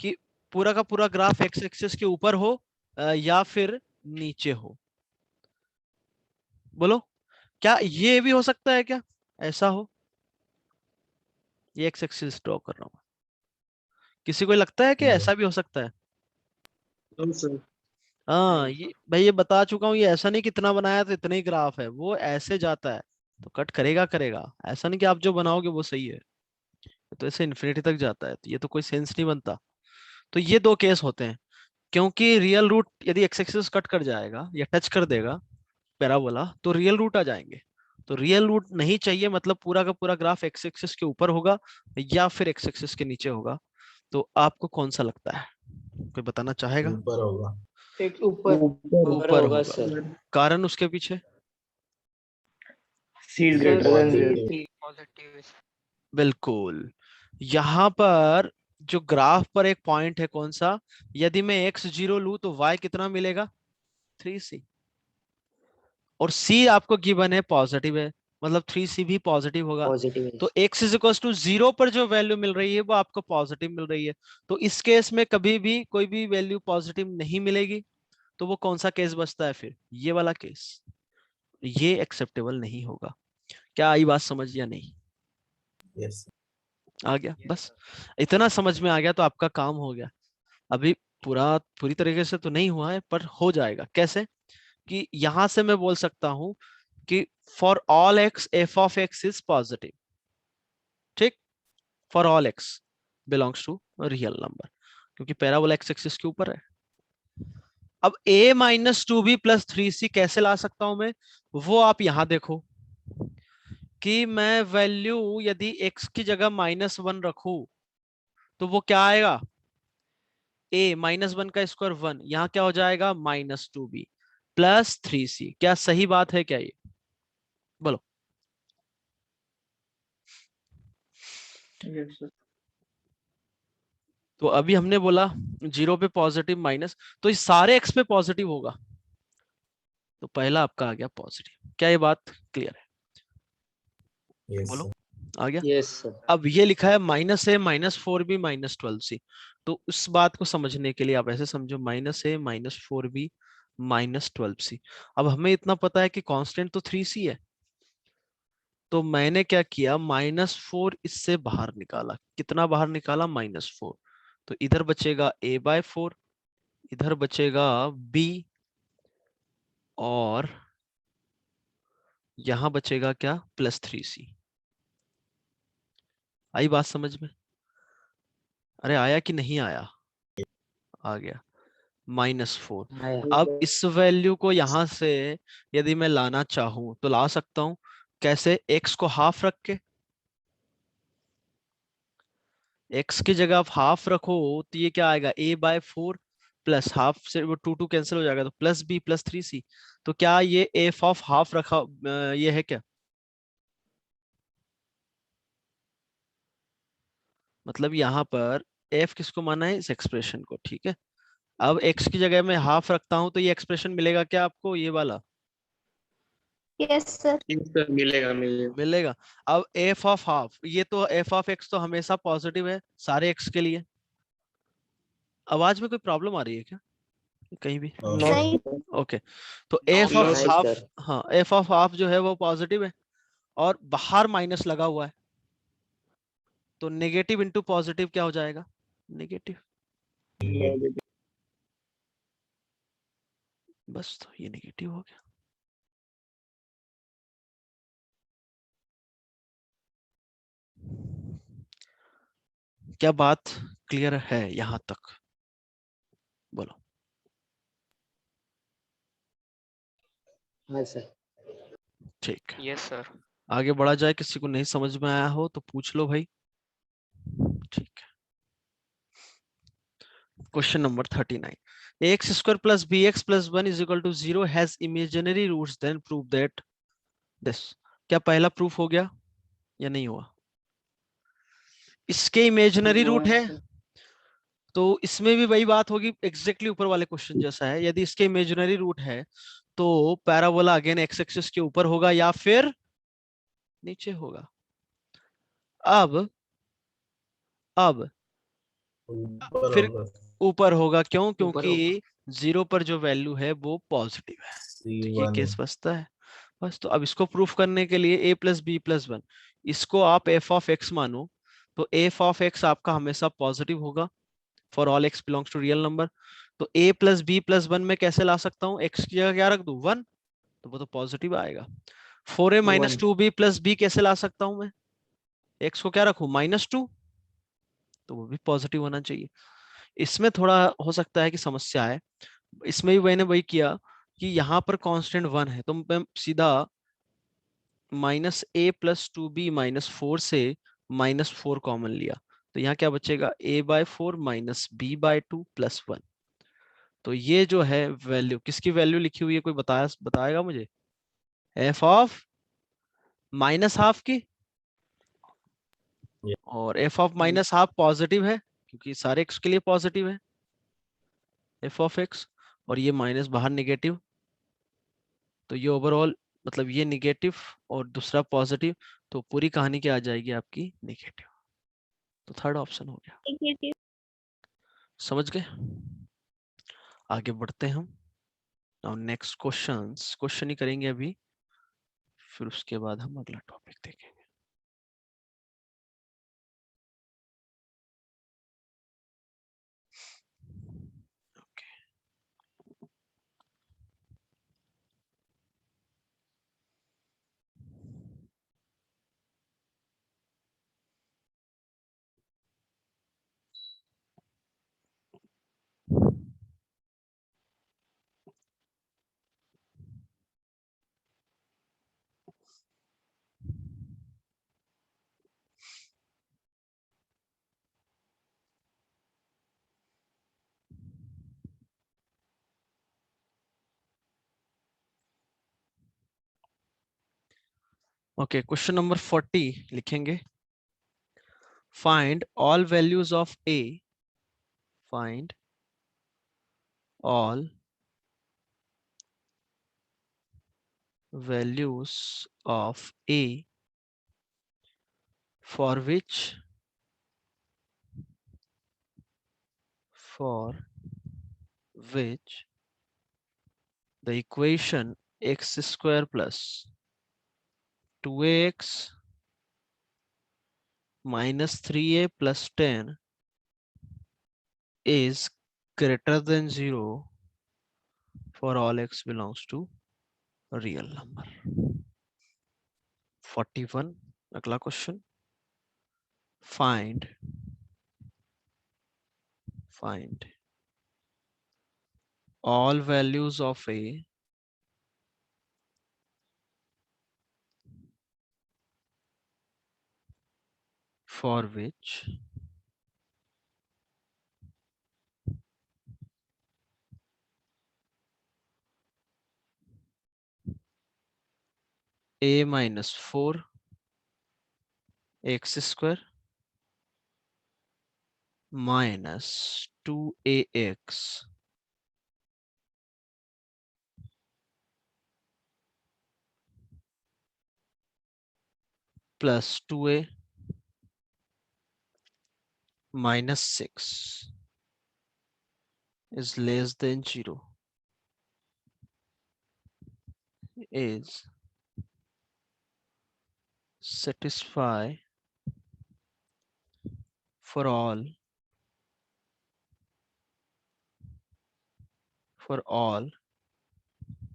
[SPEAKER 1] कि पूरा का पूरा ग्राफ एक्स एक्सिस के ऊपर हो या फिर नीचे हो। बोलो, क्या ये भी हो सकता है, क्या ऐसा हो। ये एक्स एक्सिस ड्रॉ कर रहा हूं, किसी को लगता है कि
[SPEAKER 4] No.
[SPEAKER 1] ऐसा भी हो सकता है।
[SPEAKER 5] No sir.
[SPEAKER 1] हाँ, ये भाई ये बता चुका हूँ, ये ऐसा नहीं कितना बनाया तो इतना ही ग्राफ है, वो ऐसे जाता है तो कट करेगा करेगा, ऐसा नहीं कि आप जो बनाओगे वो सही है, तो ऐसे इन्फिनिटी तक जाता है, तो ये तो कोई सेंस नहीं बनता। तो ये दो केस होते हैं, क्योंकि रियल रूट यदि एक्स एक्सिस कट कर जाएगा या टच कर देगा पैराबोला तो रियल रूट आ जाएंगे। तो रियल रूट नहीं चाहिए, मतलब पूरा का पूरा ग्राफ एक्स एक्सिस के ऊपर होगा या फिर एक्स एक्सिस के नीचे होगा। तो आपको कौन सा लगता है, कोई बताना चाहेगा।
[SPEAKER 4] ऊपर होगा।
[SPEAKER 7] एक ऊपर।
[SPEAKER 2] ऊपर
[SPEAKER 1] ऊपर
[SPEAKER 2] होगा
[SPEAKER 1] होगा,
[SPEAKER 2] सर।
[SPEAKER 1] कारण उसके पीछे
[SPEAKER 7] c is
[SPEAKER 2] Sir,
[SPEAKER 7] greater than
[SPEAKER 4] Positive.
[SPEAKER 7] Zero.
[SPEAKER 2] Positive.
[SPEAKER 1] बिल्कुल। यहाँ पर जो ग्राफ पर एक पॉइंट है कौन सा, यदि मैं x0 लूं तो y कितना मिलेगा 3c, और c आपको गिवन है पॉजिटिव है, मतलब 3c भी पॉजिटिव होगा।
[SPEAKER 2] पॉजिटिव है।
[SPEAKER 1] तो x इज इक्वल टू 0 पर जो वैल्यू मिल रही है वो आपको पॉजिटिव मिल रही है। तो इस केस में कभी भी कोई भी वैल्यू पॉजिटिव नहीं मिलेगी, तो वो कौन सा केस बचता है फिर, ये वाला केस। ये एक्सेप्टेबल नहीं होगा। क्या आई बात समझ या नहीं?
[SPEAKER 4] Yes.
[SPEAKER 1] आ गया? बस इतना समझ में आ गया तो आपका काम हो गया। अभी पूरी तरीके से तो नहीं हुआ है पर हो जाएगा। कैसे? कि यहां से मैं बोल सकता हूं कि for all x f of x is positive, ठीक, for all x belongs to real number, क्योंकि पैराबोला एक्स एक्सिस के ऊपर है। अब a minus two B plus three c कैसे ला सकता हूं मैं, वो आप यहां देखो कि मैं वैल्यू यदि x की जगह -1 रखूं तो वो क्या आएगा, a -1 का स्क्वायर 1, यहां क्या हो जाएगा -2b प्लस 3c। क्या सही बात है क्या ये? बोलो।
[SPEAKER 7] Yes, sir.
[SPEAKER 1] तो अभी हमने बोला 0 पे पॉजिटिव माइनस, तो इस सारे x पे पॉजिटिव होगा, तो पहला आपका आ गया पॉजिटिव। क्या ये बात क्लियर है?
[SPEAKER 4] Yes.
[SPEAKER 1] बोलो।
[SPEAKER 4] Sir.
[SPEAKER 1] आ गया?
[SPEAKER 2] Yes, sir.
[SPEAKER 1] अब ये लिखा है -a -4b -12c, तो उस बात को समझने के लिए आप ऐसे समझो -a -4b -12c। अब हमें इतना पता है कि कांस्टेंट तो 3c है, तो मैंने क्या किया, -4 इससे बाहर निकाला। कितना बाहर निकाला? -4। तो इधर बचेगा a/4, इधर बचेगा b, और यहां बचेगा क्या, +3c। आई बात समझ में? अरे आया कि नहीं आया? आ गया -4।
[SPEAKER 2] आया।
[SPEAKER 1] अब इस वैल्यू को यहां से यदि मैं लाना चाहूं तो ला सकता हूं। कैसे? x को हाफ रख के, x की जगह आप हाफ रखो तो ये क्या आएगा, a/4 प्लस हाफ से वो 2 कैंसिल हो जाएगा, तो प्लस b प्लस 3c। तो क्या ये f ऑफ हाफ रखा ये है क्या? मतलब यहाँ पर f किसको माना है, इस एक्सप्रेशन को, ठीक है। अब x की जगह मैं हाफ रखता हूं तो ये एक्सप्रेशन मिलेगा क्या आपको, ये वाला
[SPEAKER 3] यस सर।
[SPEAKER 5] Yes, sir. मिलेगा मिलेगा।
[SPEAKER 1] मिलेगा। अब f ऑफ हाफ, ये तो f ऑफ x तो हमेशा पॉजिटिव है सारे x के लिए। आवाज में कोई प्रॉब्लम आ रही है क्या कहीं भी?
[SPEAKER 4] No,
[SPEAKER 2] No,
[SPEAKER 4] sir.
[SPEAKER 3] नहीं।
[SPEAKER 1] ओके, तो
[SPEAKER 5] No,
[SPEAKER 1] f ऑफ
[SPEAKER 5] no,
[SPEAKER 2] नहीं
[SPEAKER 5] sir.
[SPEAKER 1] Half,
[SPEAKER 2] sir.
[SPEAKER 1] हाँ f ऑफ हाफ जो है वो पॉजिटिव है, और बाहर माइनस लगा हुआ है, तो नेगेटिव इंटू पॉजिटिव क्या हो जाएगा, नेगेटिव।
[SPEAKER 5] Negative.
[SPEAKER 1] बस, तो ये नेगेटिव हो गया। क्या बात क्लियर है यहां तक? बोलो।
[SPEAKER 2] हाँ सर।
[SPEAKER 1] ठीक,
[SPEAKER 8] यस सर।
[SPEAKER 1] आगे बढ़ा जाए। किसी को नहीं समझ में आया हो तो पूछ लो भाई। ठीक है, question number 39। ax square plus bx plus 1 is equal to 0 has imaginary roots, then prove that this। क्या पहला प्रूफ हो गया या नहीं हुआ? इसके इमेजिनरी रूट है, तो इसमें भी वही बात होगी, एग्जैक्टली ऊपर वाले क्वेश्चन जैसा है। यदि इसके इमेजिनरी रूट है तो पैराबोला अगेन एक्स एक्सिस के ऊपर होगा या फिर नीचे होगा। अब
[SPEAKER 4] ऊपर
[SPEAKER 1] फिर
[SPEAKER 4] होगा।
[SPEAKER 1] ऊपर होगा, क्यों?
[SPEAKER 2] ऊपर
[SPEAKER 1] क्योंकि
[SPEAKER 2] होगा।
[SPEAKER 1] 0 पर जो वैल्यू है वो पॉजिटिव है, तो ये
[SPEAKER 4] C1
[SPEAKER 1] केस बचता है। बस, तो अब इसको प्रूफ करने के लिए a प्लस बी प्लस 1, इसको आप f ऑफ x मानो, तो f ऑफ x आपका हमेशा पॉजिटिव होगा for all x belongs to real number. तो a प्लस बी प्लस 1 में कैसे ला सकता हूँ, x की जगह क्या रख दूं, 1, तो वो तो पॉजिटिव आएगा। 4a minus
[SPEAKER 2] 1
[SPEAKER 1] to B plus B कैसे ला सकता हूं मैं, x को क्या रखूं, -2, तो वो भी पॉजिटिव होना चाहिए। इसमें थोड़ा हो सकता है कि समस्या है, इसमें भी मैंने वही किया कि यहाँ पर कांस्टेंट 1 है, तो मैं सीधा -a प्लस 2b -4 से -4 कॉमन लिया, तो यहाँ क्या बचेगा, a/4 -b/2 प्लस 1। तो ये जो है वैल्यू, किसकी वैल्यू लिखी हुई है, कोई बताएगा मुझे? f ऑफ -हाफ की,
[SPEAKER 4] Yeah.
[SPEAKER 1] और f ऑफ -हाफ पॉजिटिव है क्योंकि सारे x के लिए पॉजिटिव है f ऑफ x, और ये माइनस बाहर नेगेटिव, तो ये ओवरऑल मतलब ये नेगेटिव और दूसरा पॉजिटिव, तो पूरी कहानी क्या आ जाएगी आपकी, नेगेटिव। तो थर्ड ऑप्शन हो गया।
[SPEAKER 3] नेगेटिव।
[SPEAKER 1] समझ गए? आगे बढ़ते हैं हम। नाउ नेक्स्ट क्वेश्चन ही करेंगे अभी। फिर उसके बाद हम अगला टॉपिक देखेंगे। ओके, क्वेश्चन नंबर 40 लिखेंगे। Find all values of A, find all values of a for which the equation x square plus 2ax minus 3a plus 10 is greater than 0 for all x belongs to a real number. 41 अगला question, find all values of a for which a minus 4 x square minus 2ax plus 2a minus 6 is less than 0 is satisfy for all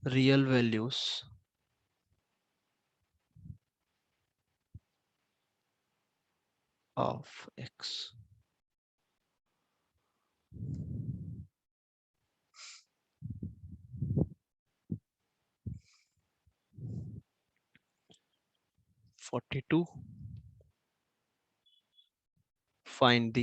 [SPEAKER 1] real values of x. (42) find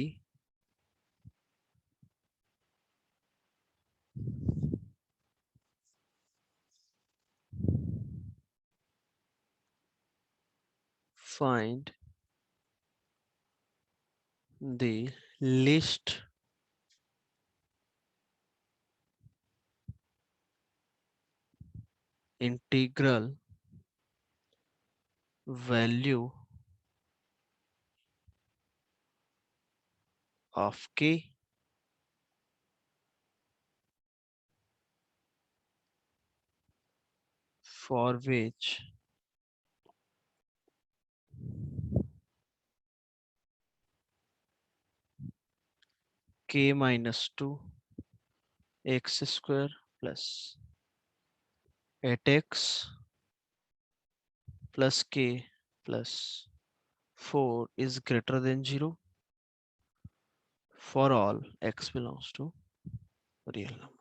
[SPEAKER 1] the least integral value of k for which k minus 2 x square plus 8x plus k plus 4 is greater than 0 for all x belongs to real number.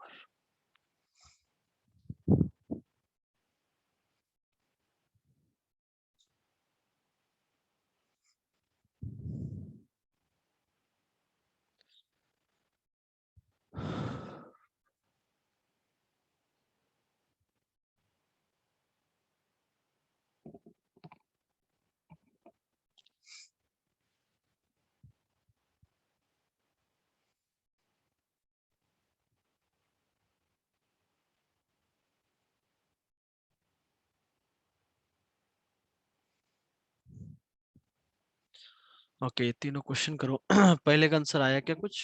[SPEAKER 1] Okay, तीनों question करो। पहले का answer आया क्या कुछ?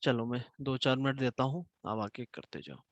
[SPEAKER 1] चलो मैं 2-4 minute देता हूँ, आप आके करते जाओ।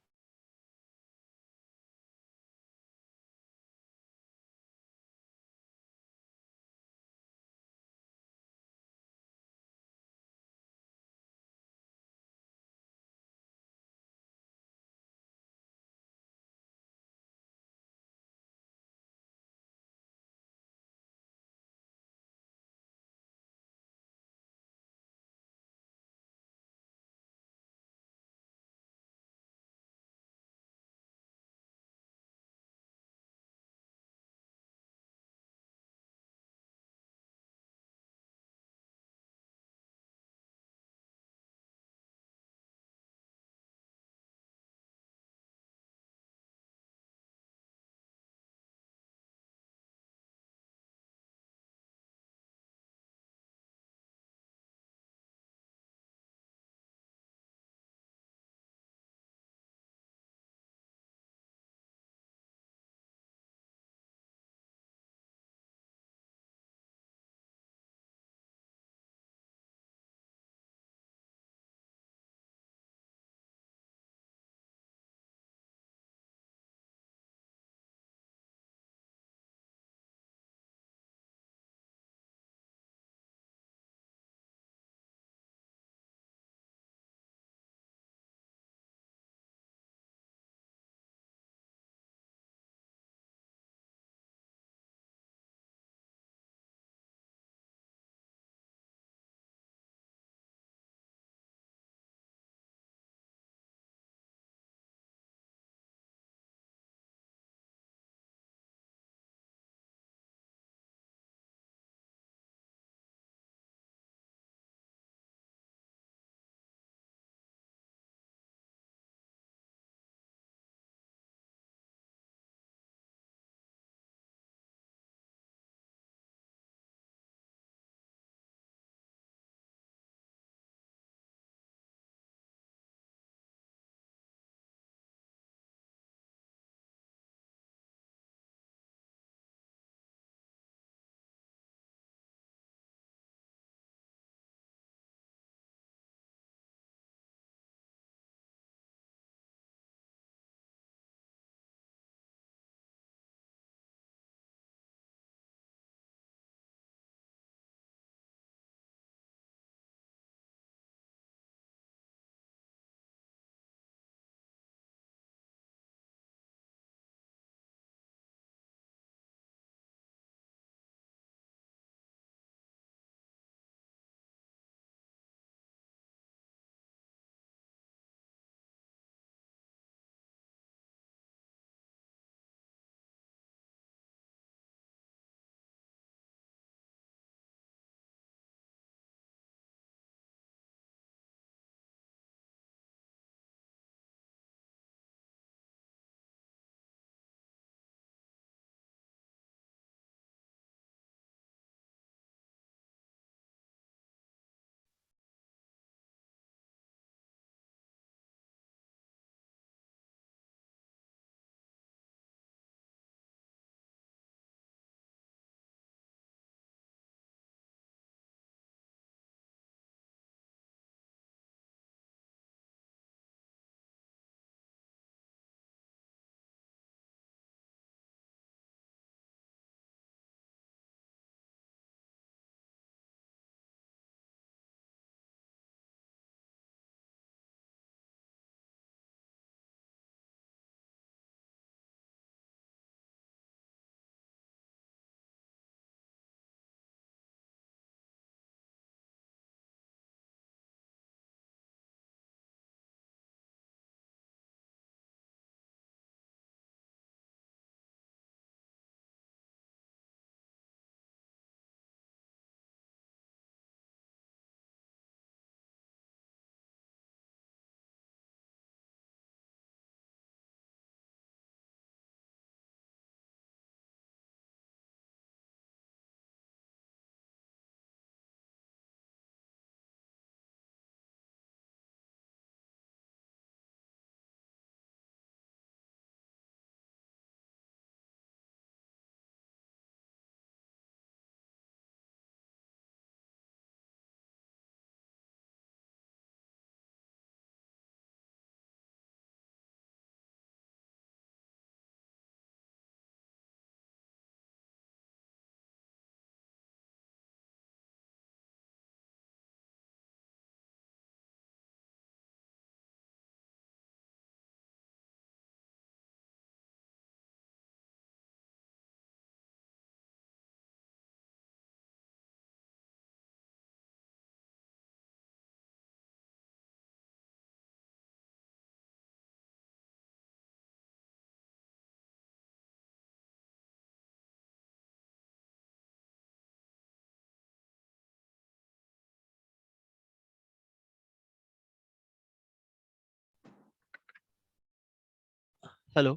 [SPEAKER 1] हेलो,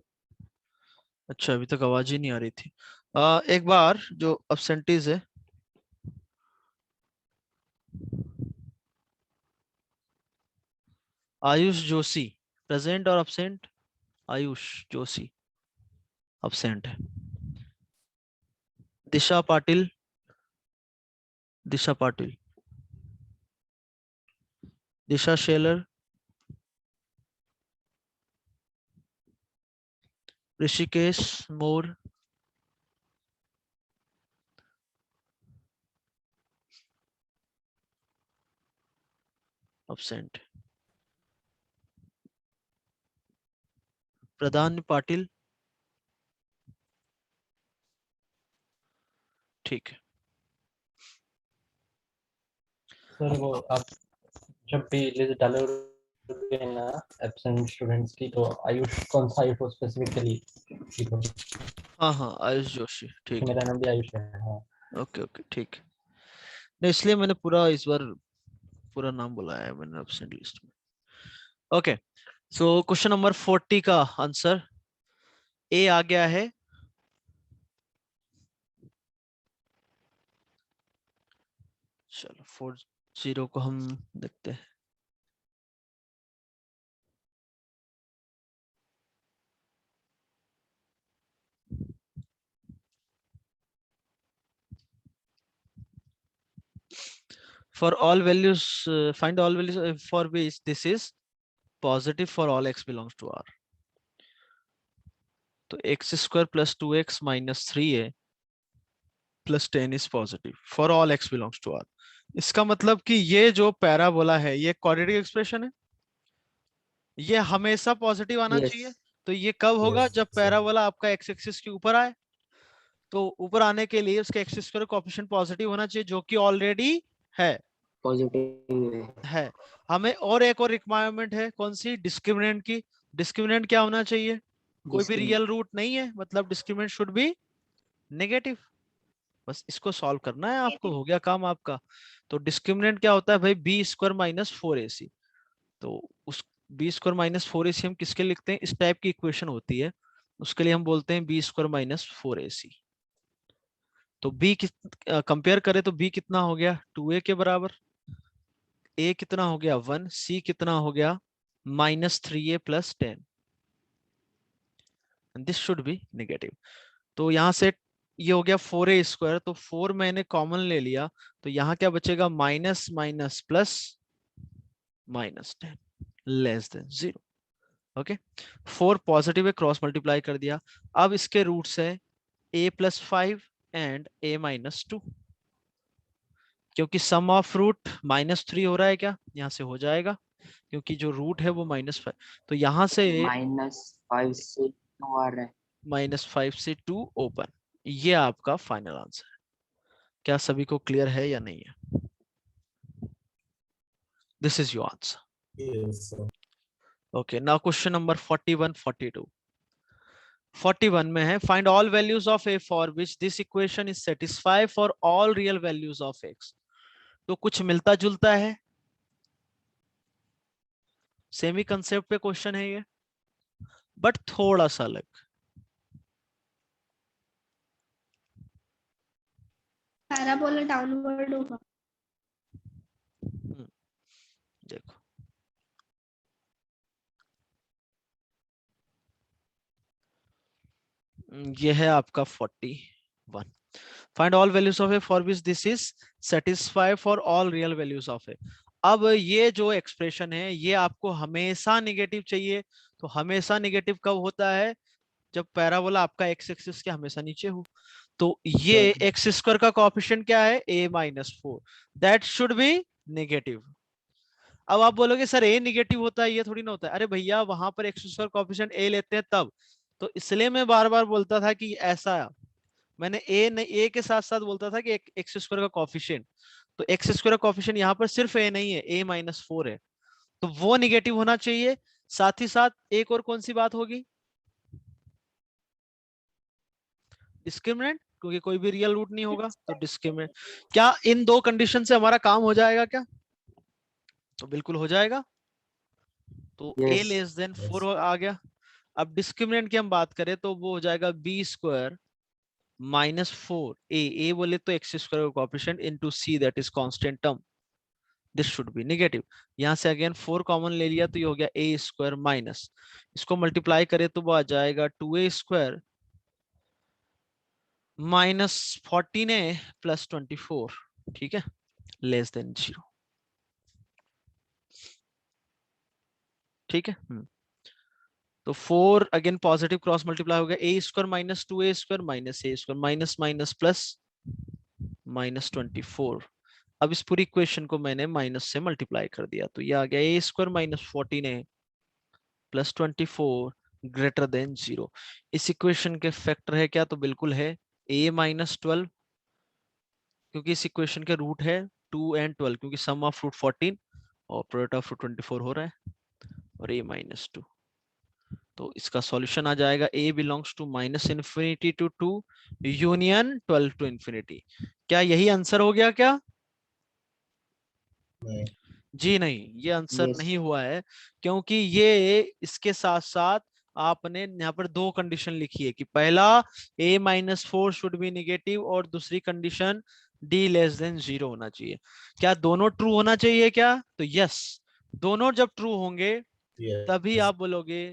[SPEAKER 1] अच्छा अभी तक आवाज ही नहीं आ रही थी। एक बार जो अब्सेंटीज है, आयुष जोशी प्रेजेंट और अब्सेंट? आयुष जोशी अब्सेंट है। दिशा पाटिल, दिशा पाटिल, दिशा शेलर, ऋषिकेश मोर, अब्सेंट। प्रधान पाटिल, ठीक है।
[SPEAKER 8] सर वो आप जब भी लिस्ट डालोगे ना एब्सेंट स्टूडेंट्स की, तो आयुष कौन सा आयुष स्पेसिफिकली लिखो।
[SPEAKER 1] हाँ हाँ आयुष जोशी, ठीक है।
[SPEAKER 8] मेरा नाम भी आयुष है। हाँ
[SPEAKER 1] ओके ओके ठीक है। नहीं इसलिए मैंने पूरा इस बार पूरा नाम बुलाया है मैंने एब्सेंट लिस्ट में। ओके, सो क्वेश्चन नंबर 40 का आंसर ए आ गया है। चलो 40 को हम देखते हैं। For all values, find all values for which this is positive for all x belongs to R. तो x square plus 2x minus 3a plus 10 is positive for all x belongs to R. इसका मतलब कि ये जो parabola है ये quadratic expression है, ये हमेशा पॉजिटिव आना
[SPEAKER 2] Yes.
[SPEAKER 1] चाहिए। तो ये कब होगा?
[SPEAKER 4] Yes,
[SPEAKER 1] जब
[SPEAKER 4] sir.
[SPEAKER 1] पैराबोला आपका एक्स एक्सिस के ऊपर आए। तो ऊपर आने के लिए उसका एक्स स्क्वायर कोएफिशिएंट पॉजिटिव होना चाहिए, जो कि ऑलरेडी है।
[SPEAKER 2] पॉजिटिव
[SPEAKER 1] है। हमें और एक और रिक्वायरमेंट है, कौन सी? डिस्क्रिमिनेंट की। डिस्क्रिमिनेंट क्या होना चाहिए? कोई भी रियल रूट नहीं है, मतलब डिस्क्रिमिनेंट शुड बी नेगेटिव। बस इसको सॉल्व करना है आपको, हो गया काम आपका। तो डिस्क्रिमिनेंट क्या होता है भाई? B square minus 4ac। तो उस बी स्क्वायर माइनस 4ac हम किसके लिखते हैं? इस टाइप की इक्वेशन होती है, उसके लिए हम बोलते हैं बी स्क्वायर माइनस 4ac। तो बी कंपेयर करें तो बी कितना हो गया? 2a के बराबर। a कितना हो गया? 1। c कितना हो गया? Minus 3a plus 10। This should be negative. तो यहाँ से ये हो गया 4a स्क्वायर, तो 4 मैंने कॉमन ले लिया, तो यहाँ क्या बचेगा? Minus minus plus minus 10 less than 0। Okay, 4 positive है, क्रॉस मल्टीप्लाई कर दिया। अब इसके रूट्स है a plus 5 and a minus 2। क्योंकि सम ऑफ रूट -3 हो रहा है, क्या यहाँ से हो जाएगा? क्योंकि जो रूट है वो -5, तो यहाँ से
[SPEAKER 2] -5 से 2 आ रहा है।
[SPEAKER 1] -5 से 2 ओपन। ये आपका फाइनल आंसर है। क्या सभी को क्लियर है या नहीं है? This is your answer.
[SPEAKER 4] Yes, sir.
[SPEAKER 1] Okay, now question number 41 42। 41 में है find all values of a for which this equation is satisfy for all real values of x। तो कुछ मिलता जुलता है, सेमी कंसेप्ट पे क्वेश्चन है ये, बट थोड़ा सा अलग।
[SPEAKER 3] पैराबोला डाउनवर्ड होगा।
[SPEAKER 1] देखो ये है आपका 41। Find all values of a for which this is satisfy for all real values of a. अब ये जो एक्सप्रेशन है ये आपको हमेशा नेगेटिव चाहिए। तो हमेशा नेगेटिव कब होता है? जब पैराबोला आपका एक्स एक्सिस के हमेशा नीचे हो। तो ये एक्स स्क्वायर का कोएफिशिएंट क्या है? a minus 4, that should be negative. अब आप बोलोगे सर a नेगेटिव होता है, ये थोड़ी ना होता है। अरे भैया वहां पर एक्स स्क्वायर कोएफिशिएंट a लेते हैं तब। तो इसलिए मैं बार बार बोलता था कि ऐसा, मैंने a के साथ साथ बोलता था कि एक्स स्क्वायर का कोएफिशिएंट। तो एक्स स्क्वायर का कोएफिशिएंट यहाँ पर सिर्फ a नहीं है, a माइनस 4 है, तो वो निगेटिव होना चाहिए। साथ ही साथ एक और कौन सी बात होगी? डिस्क्रिमिनेंट, क्योंकि कोई भी रियल रूट नहीं होगा तो डिस्क्रिमिनेंट। क्या इन दो कंडीशन से हमारा काम हो जाएगा क्या? तो बिल्कुल हो जाएगा। तो a लेस देन 4 आ गया। अब डिस्क्रिमिनेंट की हम बात करें तो वो हो जाएगा बी स्क्वायर माइनस 4 ए बोले तो x square coefficient into see that is constant term, this should be negative. यहां से अगेन 4 कॉमन ले लिया तो ये हो गया ए स्क्वायर माइनस, इसको मल्टीप्लाई करे तो वो आ जाएगा 2a square minus 14a plus 24, ठीक है, लेस देन 0, ठीक है। तो 4 अगेन पॉजिटिव क्रॉस मल्टीप्लाई हो गया, a square minus 2a square minus a square minus minus plus minus 24। अब इस पूरी इक्वेशन को मैंने माइनस से मल्टीप्लाई कर दिया तो ये आ गया a square minus 14a plus 24 greater than 0। इस इक्वेशन के फैक्टर है क्या, तो बिल्कुल है a माइनस 12, क्योंकि इस इक्वेशन के रूट है 2 एंड 12, क्योंकि सम ऑफ रूट 14 और प्रोडक्ट ऑफ रूट 24 हो रहा है, और a माइनस 2। तो इसका सॉल्यूशन आ जाएगा a belongs to minus infinity to 2 union 12 to infinity. क्या यही आंसर हो गया क्या?
[SPEAKER 4] नहीं,
[SPEAKER 1] जी नहीं, ये आंसर
[SPEAKER 2] Yes.
[SPEAKER 1] नहीं हुआ है, क्योंकि ये इसके साथ साथ आपने यहाँ पर दो कंडीशन लिखी है कि पहला a minus 4 should be negative और दूसरी कंडीशन d लेस देन 0 होना चाहिए। क्या दोनों ट्रू होना चाहिए क्या? तो यस, दोनों जब ट्रू होंगे
[SPEAKER 4] yes,
[SPEAKER 1] तभी आप बोलोगे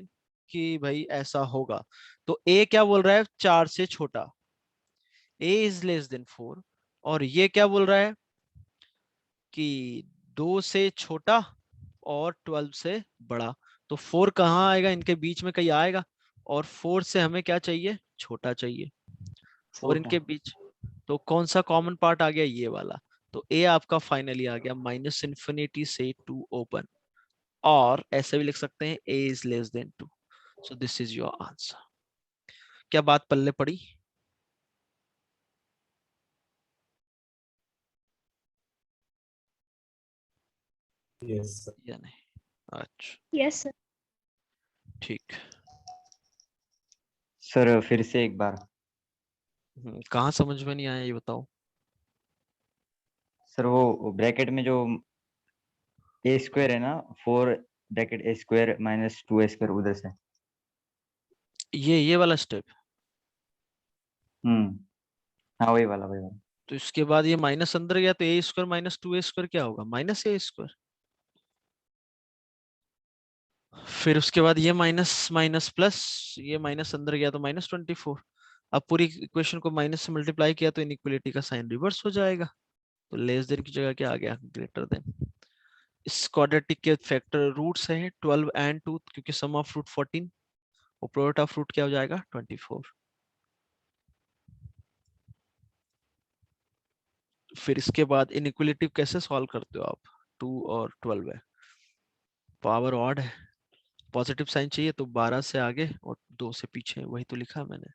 [SPEAKER 1] कि भाई ऐसा होगा। तो a क्या बोल रहा है, 4 से छोटा, a इज लेस देन 4, और ये क्या बोल रहा है कि 2 से छोटा और 12 से बड़ा। तो 4 कहाँ आएगा, इनके बीच में कहीं आएगा, और 4 से हमें क्या चाहिए, छोटा चाहिए, और इनके बीच तो कौन सा कॉमन पार्ट आ गया, ये वाला। तो a आपका फाइनली आ गया माइनस इन्फिनिटी से 2 ओपन, और ऐसे भी लिख सकते हैं a is less than 2। So this is your answer. क्या बात पल्ले पड़ी?
[SPEAKER 4] yes, sir.
[SPEAKER 1] या नहीं? अच्छा,
[SPEAKER 3] Yes, sir.
[SPEAKER 1] ठीक।
[SPEAKER 6] सर फिर से एक बार।
[SPEAKER 1] कहाँ समझ में नहीं आया ये बताओ।
[SPEAKER 6] सर वो ब्रैकेट में जो ए स्क्वायर है ना, 4 ब्रैकेट ए स्क्वायर माइनस 2 ए स्क्वायर, उधर से।
[SPEAKER 1] ये वाला स्टेप,
[SPEAKER 6] हाँ वही वाला वही वाला।
[SPEAKER 1] तो इसके बाद ये माइनस अंदर गया तो ए स्क्वायर माइनस 2 ए स्क्वायर क्या होगा, माइनस ए स्क्वायर। फिर उसके बाद ये माइनस माइनस प्लस, ये माइनस अंदर गया तो माइनस 24। अब पूरी इक्वेशन को माइनस से मल्टीप्लाई किया तो इनइक्वालिटी का साइन रिवर्स हो जाएगा, तो लेस देन की जगह क्या आ गया, ग्रेटर देन। इस क्वाड्रेटिक के फैक्टर रूट्स है 12 एंड 2, क्योंकि सम ऑफ रूट 14 और प्रोडक्ट ऑफ रूट क्या हो जाएगा 24। फिर इसके बाद इनइक्वालिटी कैसे सॉल्व करते हो आप, 2 और 12 है, पावर ऑड है, पॉजिटिव साइन चाहिए तो 12 से आगे और 2 से पीछे, वही तो लिखा मैंने,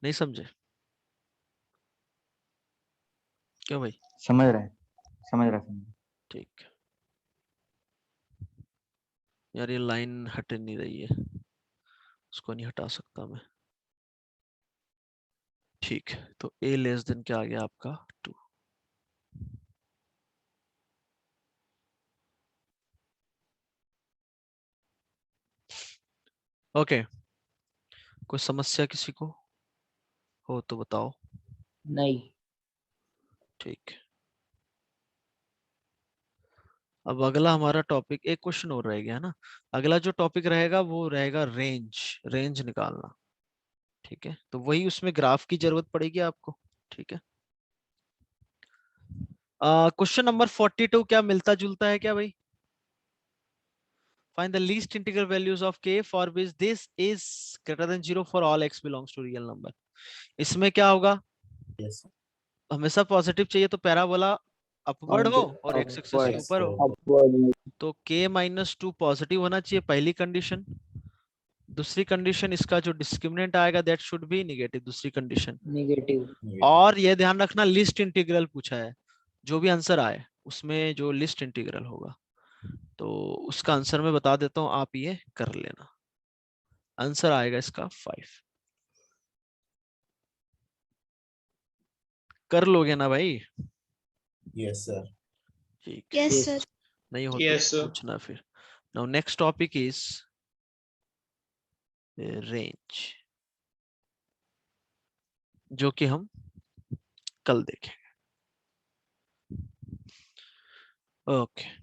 [SPEAKER 1] नहीं समझे क्यों भाई?
[SPEAKER 6] समझ रहे समझ रहा।
[SPEAKER 1] ठीक यार, ये लाइन हट नहीं रही है, उसको नहीं हटा सकता मैं। ठीक, तो a लेस देन क्या आ गया आपका 2। ओके, कोई समस्या किसी को हो तो बताओ।
[SPEAKER 2] नहीं।
[SPEAKER 1] ठीक, अब अगला हमारा टॉपिक, एक क्वेश्चन और रह गया ना, अगला जो टॉपिक रहेगा वो रहेगा रेंज, रेंज निकालना। ठीक है, तो वही उसमें ग्राफ की जरूरत पड़ेगी आपको। ठीक है, क्वेश्चन नंबर 42 क्या मिलता जुलता है क्या भाई? Find the least integral values of k for which this is greater than 0 for all x belongs to real number। इसमें क्या होगा,
[SPEAKER 4] yes,
[SPEAKER 1] हमेशा पॉजिटिव चाहिए तो पैराबोला अपवर्ड हो और एक्स एक्सिस के ऊपर हो,
[SPEAKER 2] Upward.
[SPEAKER 1] तो k माइनस 2 पॉजिटिव होना चाहिए पहली कंडीशन। दूसरी कंडीशन, इसका जो डिस्क्रिमिनेंट आएगा दैट शुड बी निगेटिव, दूसरी कंडीशन।
[SPEAKER 2] Negative.
[SPEAKER 4] negative.
[SPEAKER 1] और ये ध्यान रखना लिस्ट इंटीग्रल पूछा है, जो भी आंसर आए उसमें जो लिस्ट इंटीग्रल होगा, तो उसका आंसर मैं बता देता हूं, आप ये कर लेना। आंसर आएगा इसका 5। कर लोगे ना भाई?
[SPEAKER 4] yes, sir.
[SPEAKER 1] ठीक,
[SPEAKER 3] Yes,
[SPEAKER 2] Yes.
[SPEAKER 3] sir.
[SPEAKER 1] नहीं हो
[SPEAKER 5] Yes,
[SPEAKER 1] तो
[SPEAKER 5] sir.
[SPEAKER 1] पूछना फिर। Now next topic is range, जो कि हम कल देखेंगे। ओके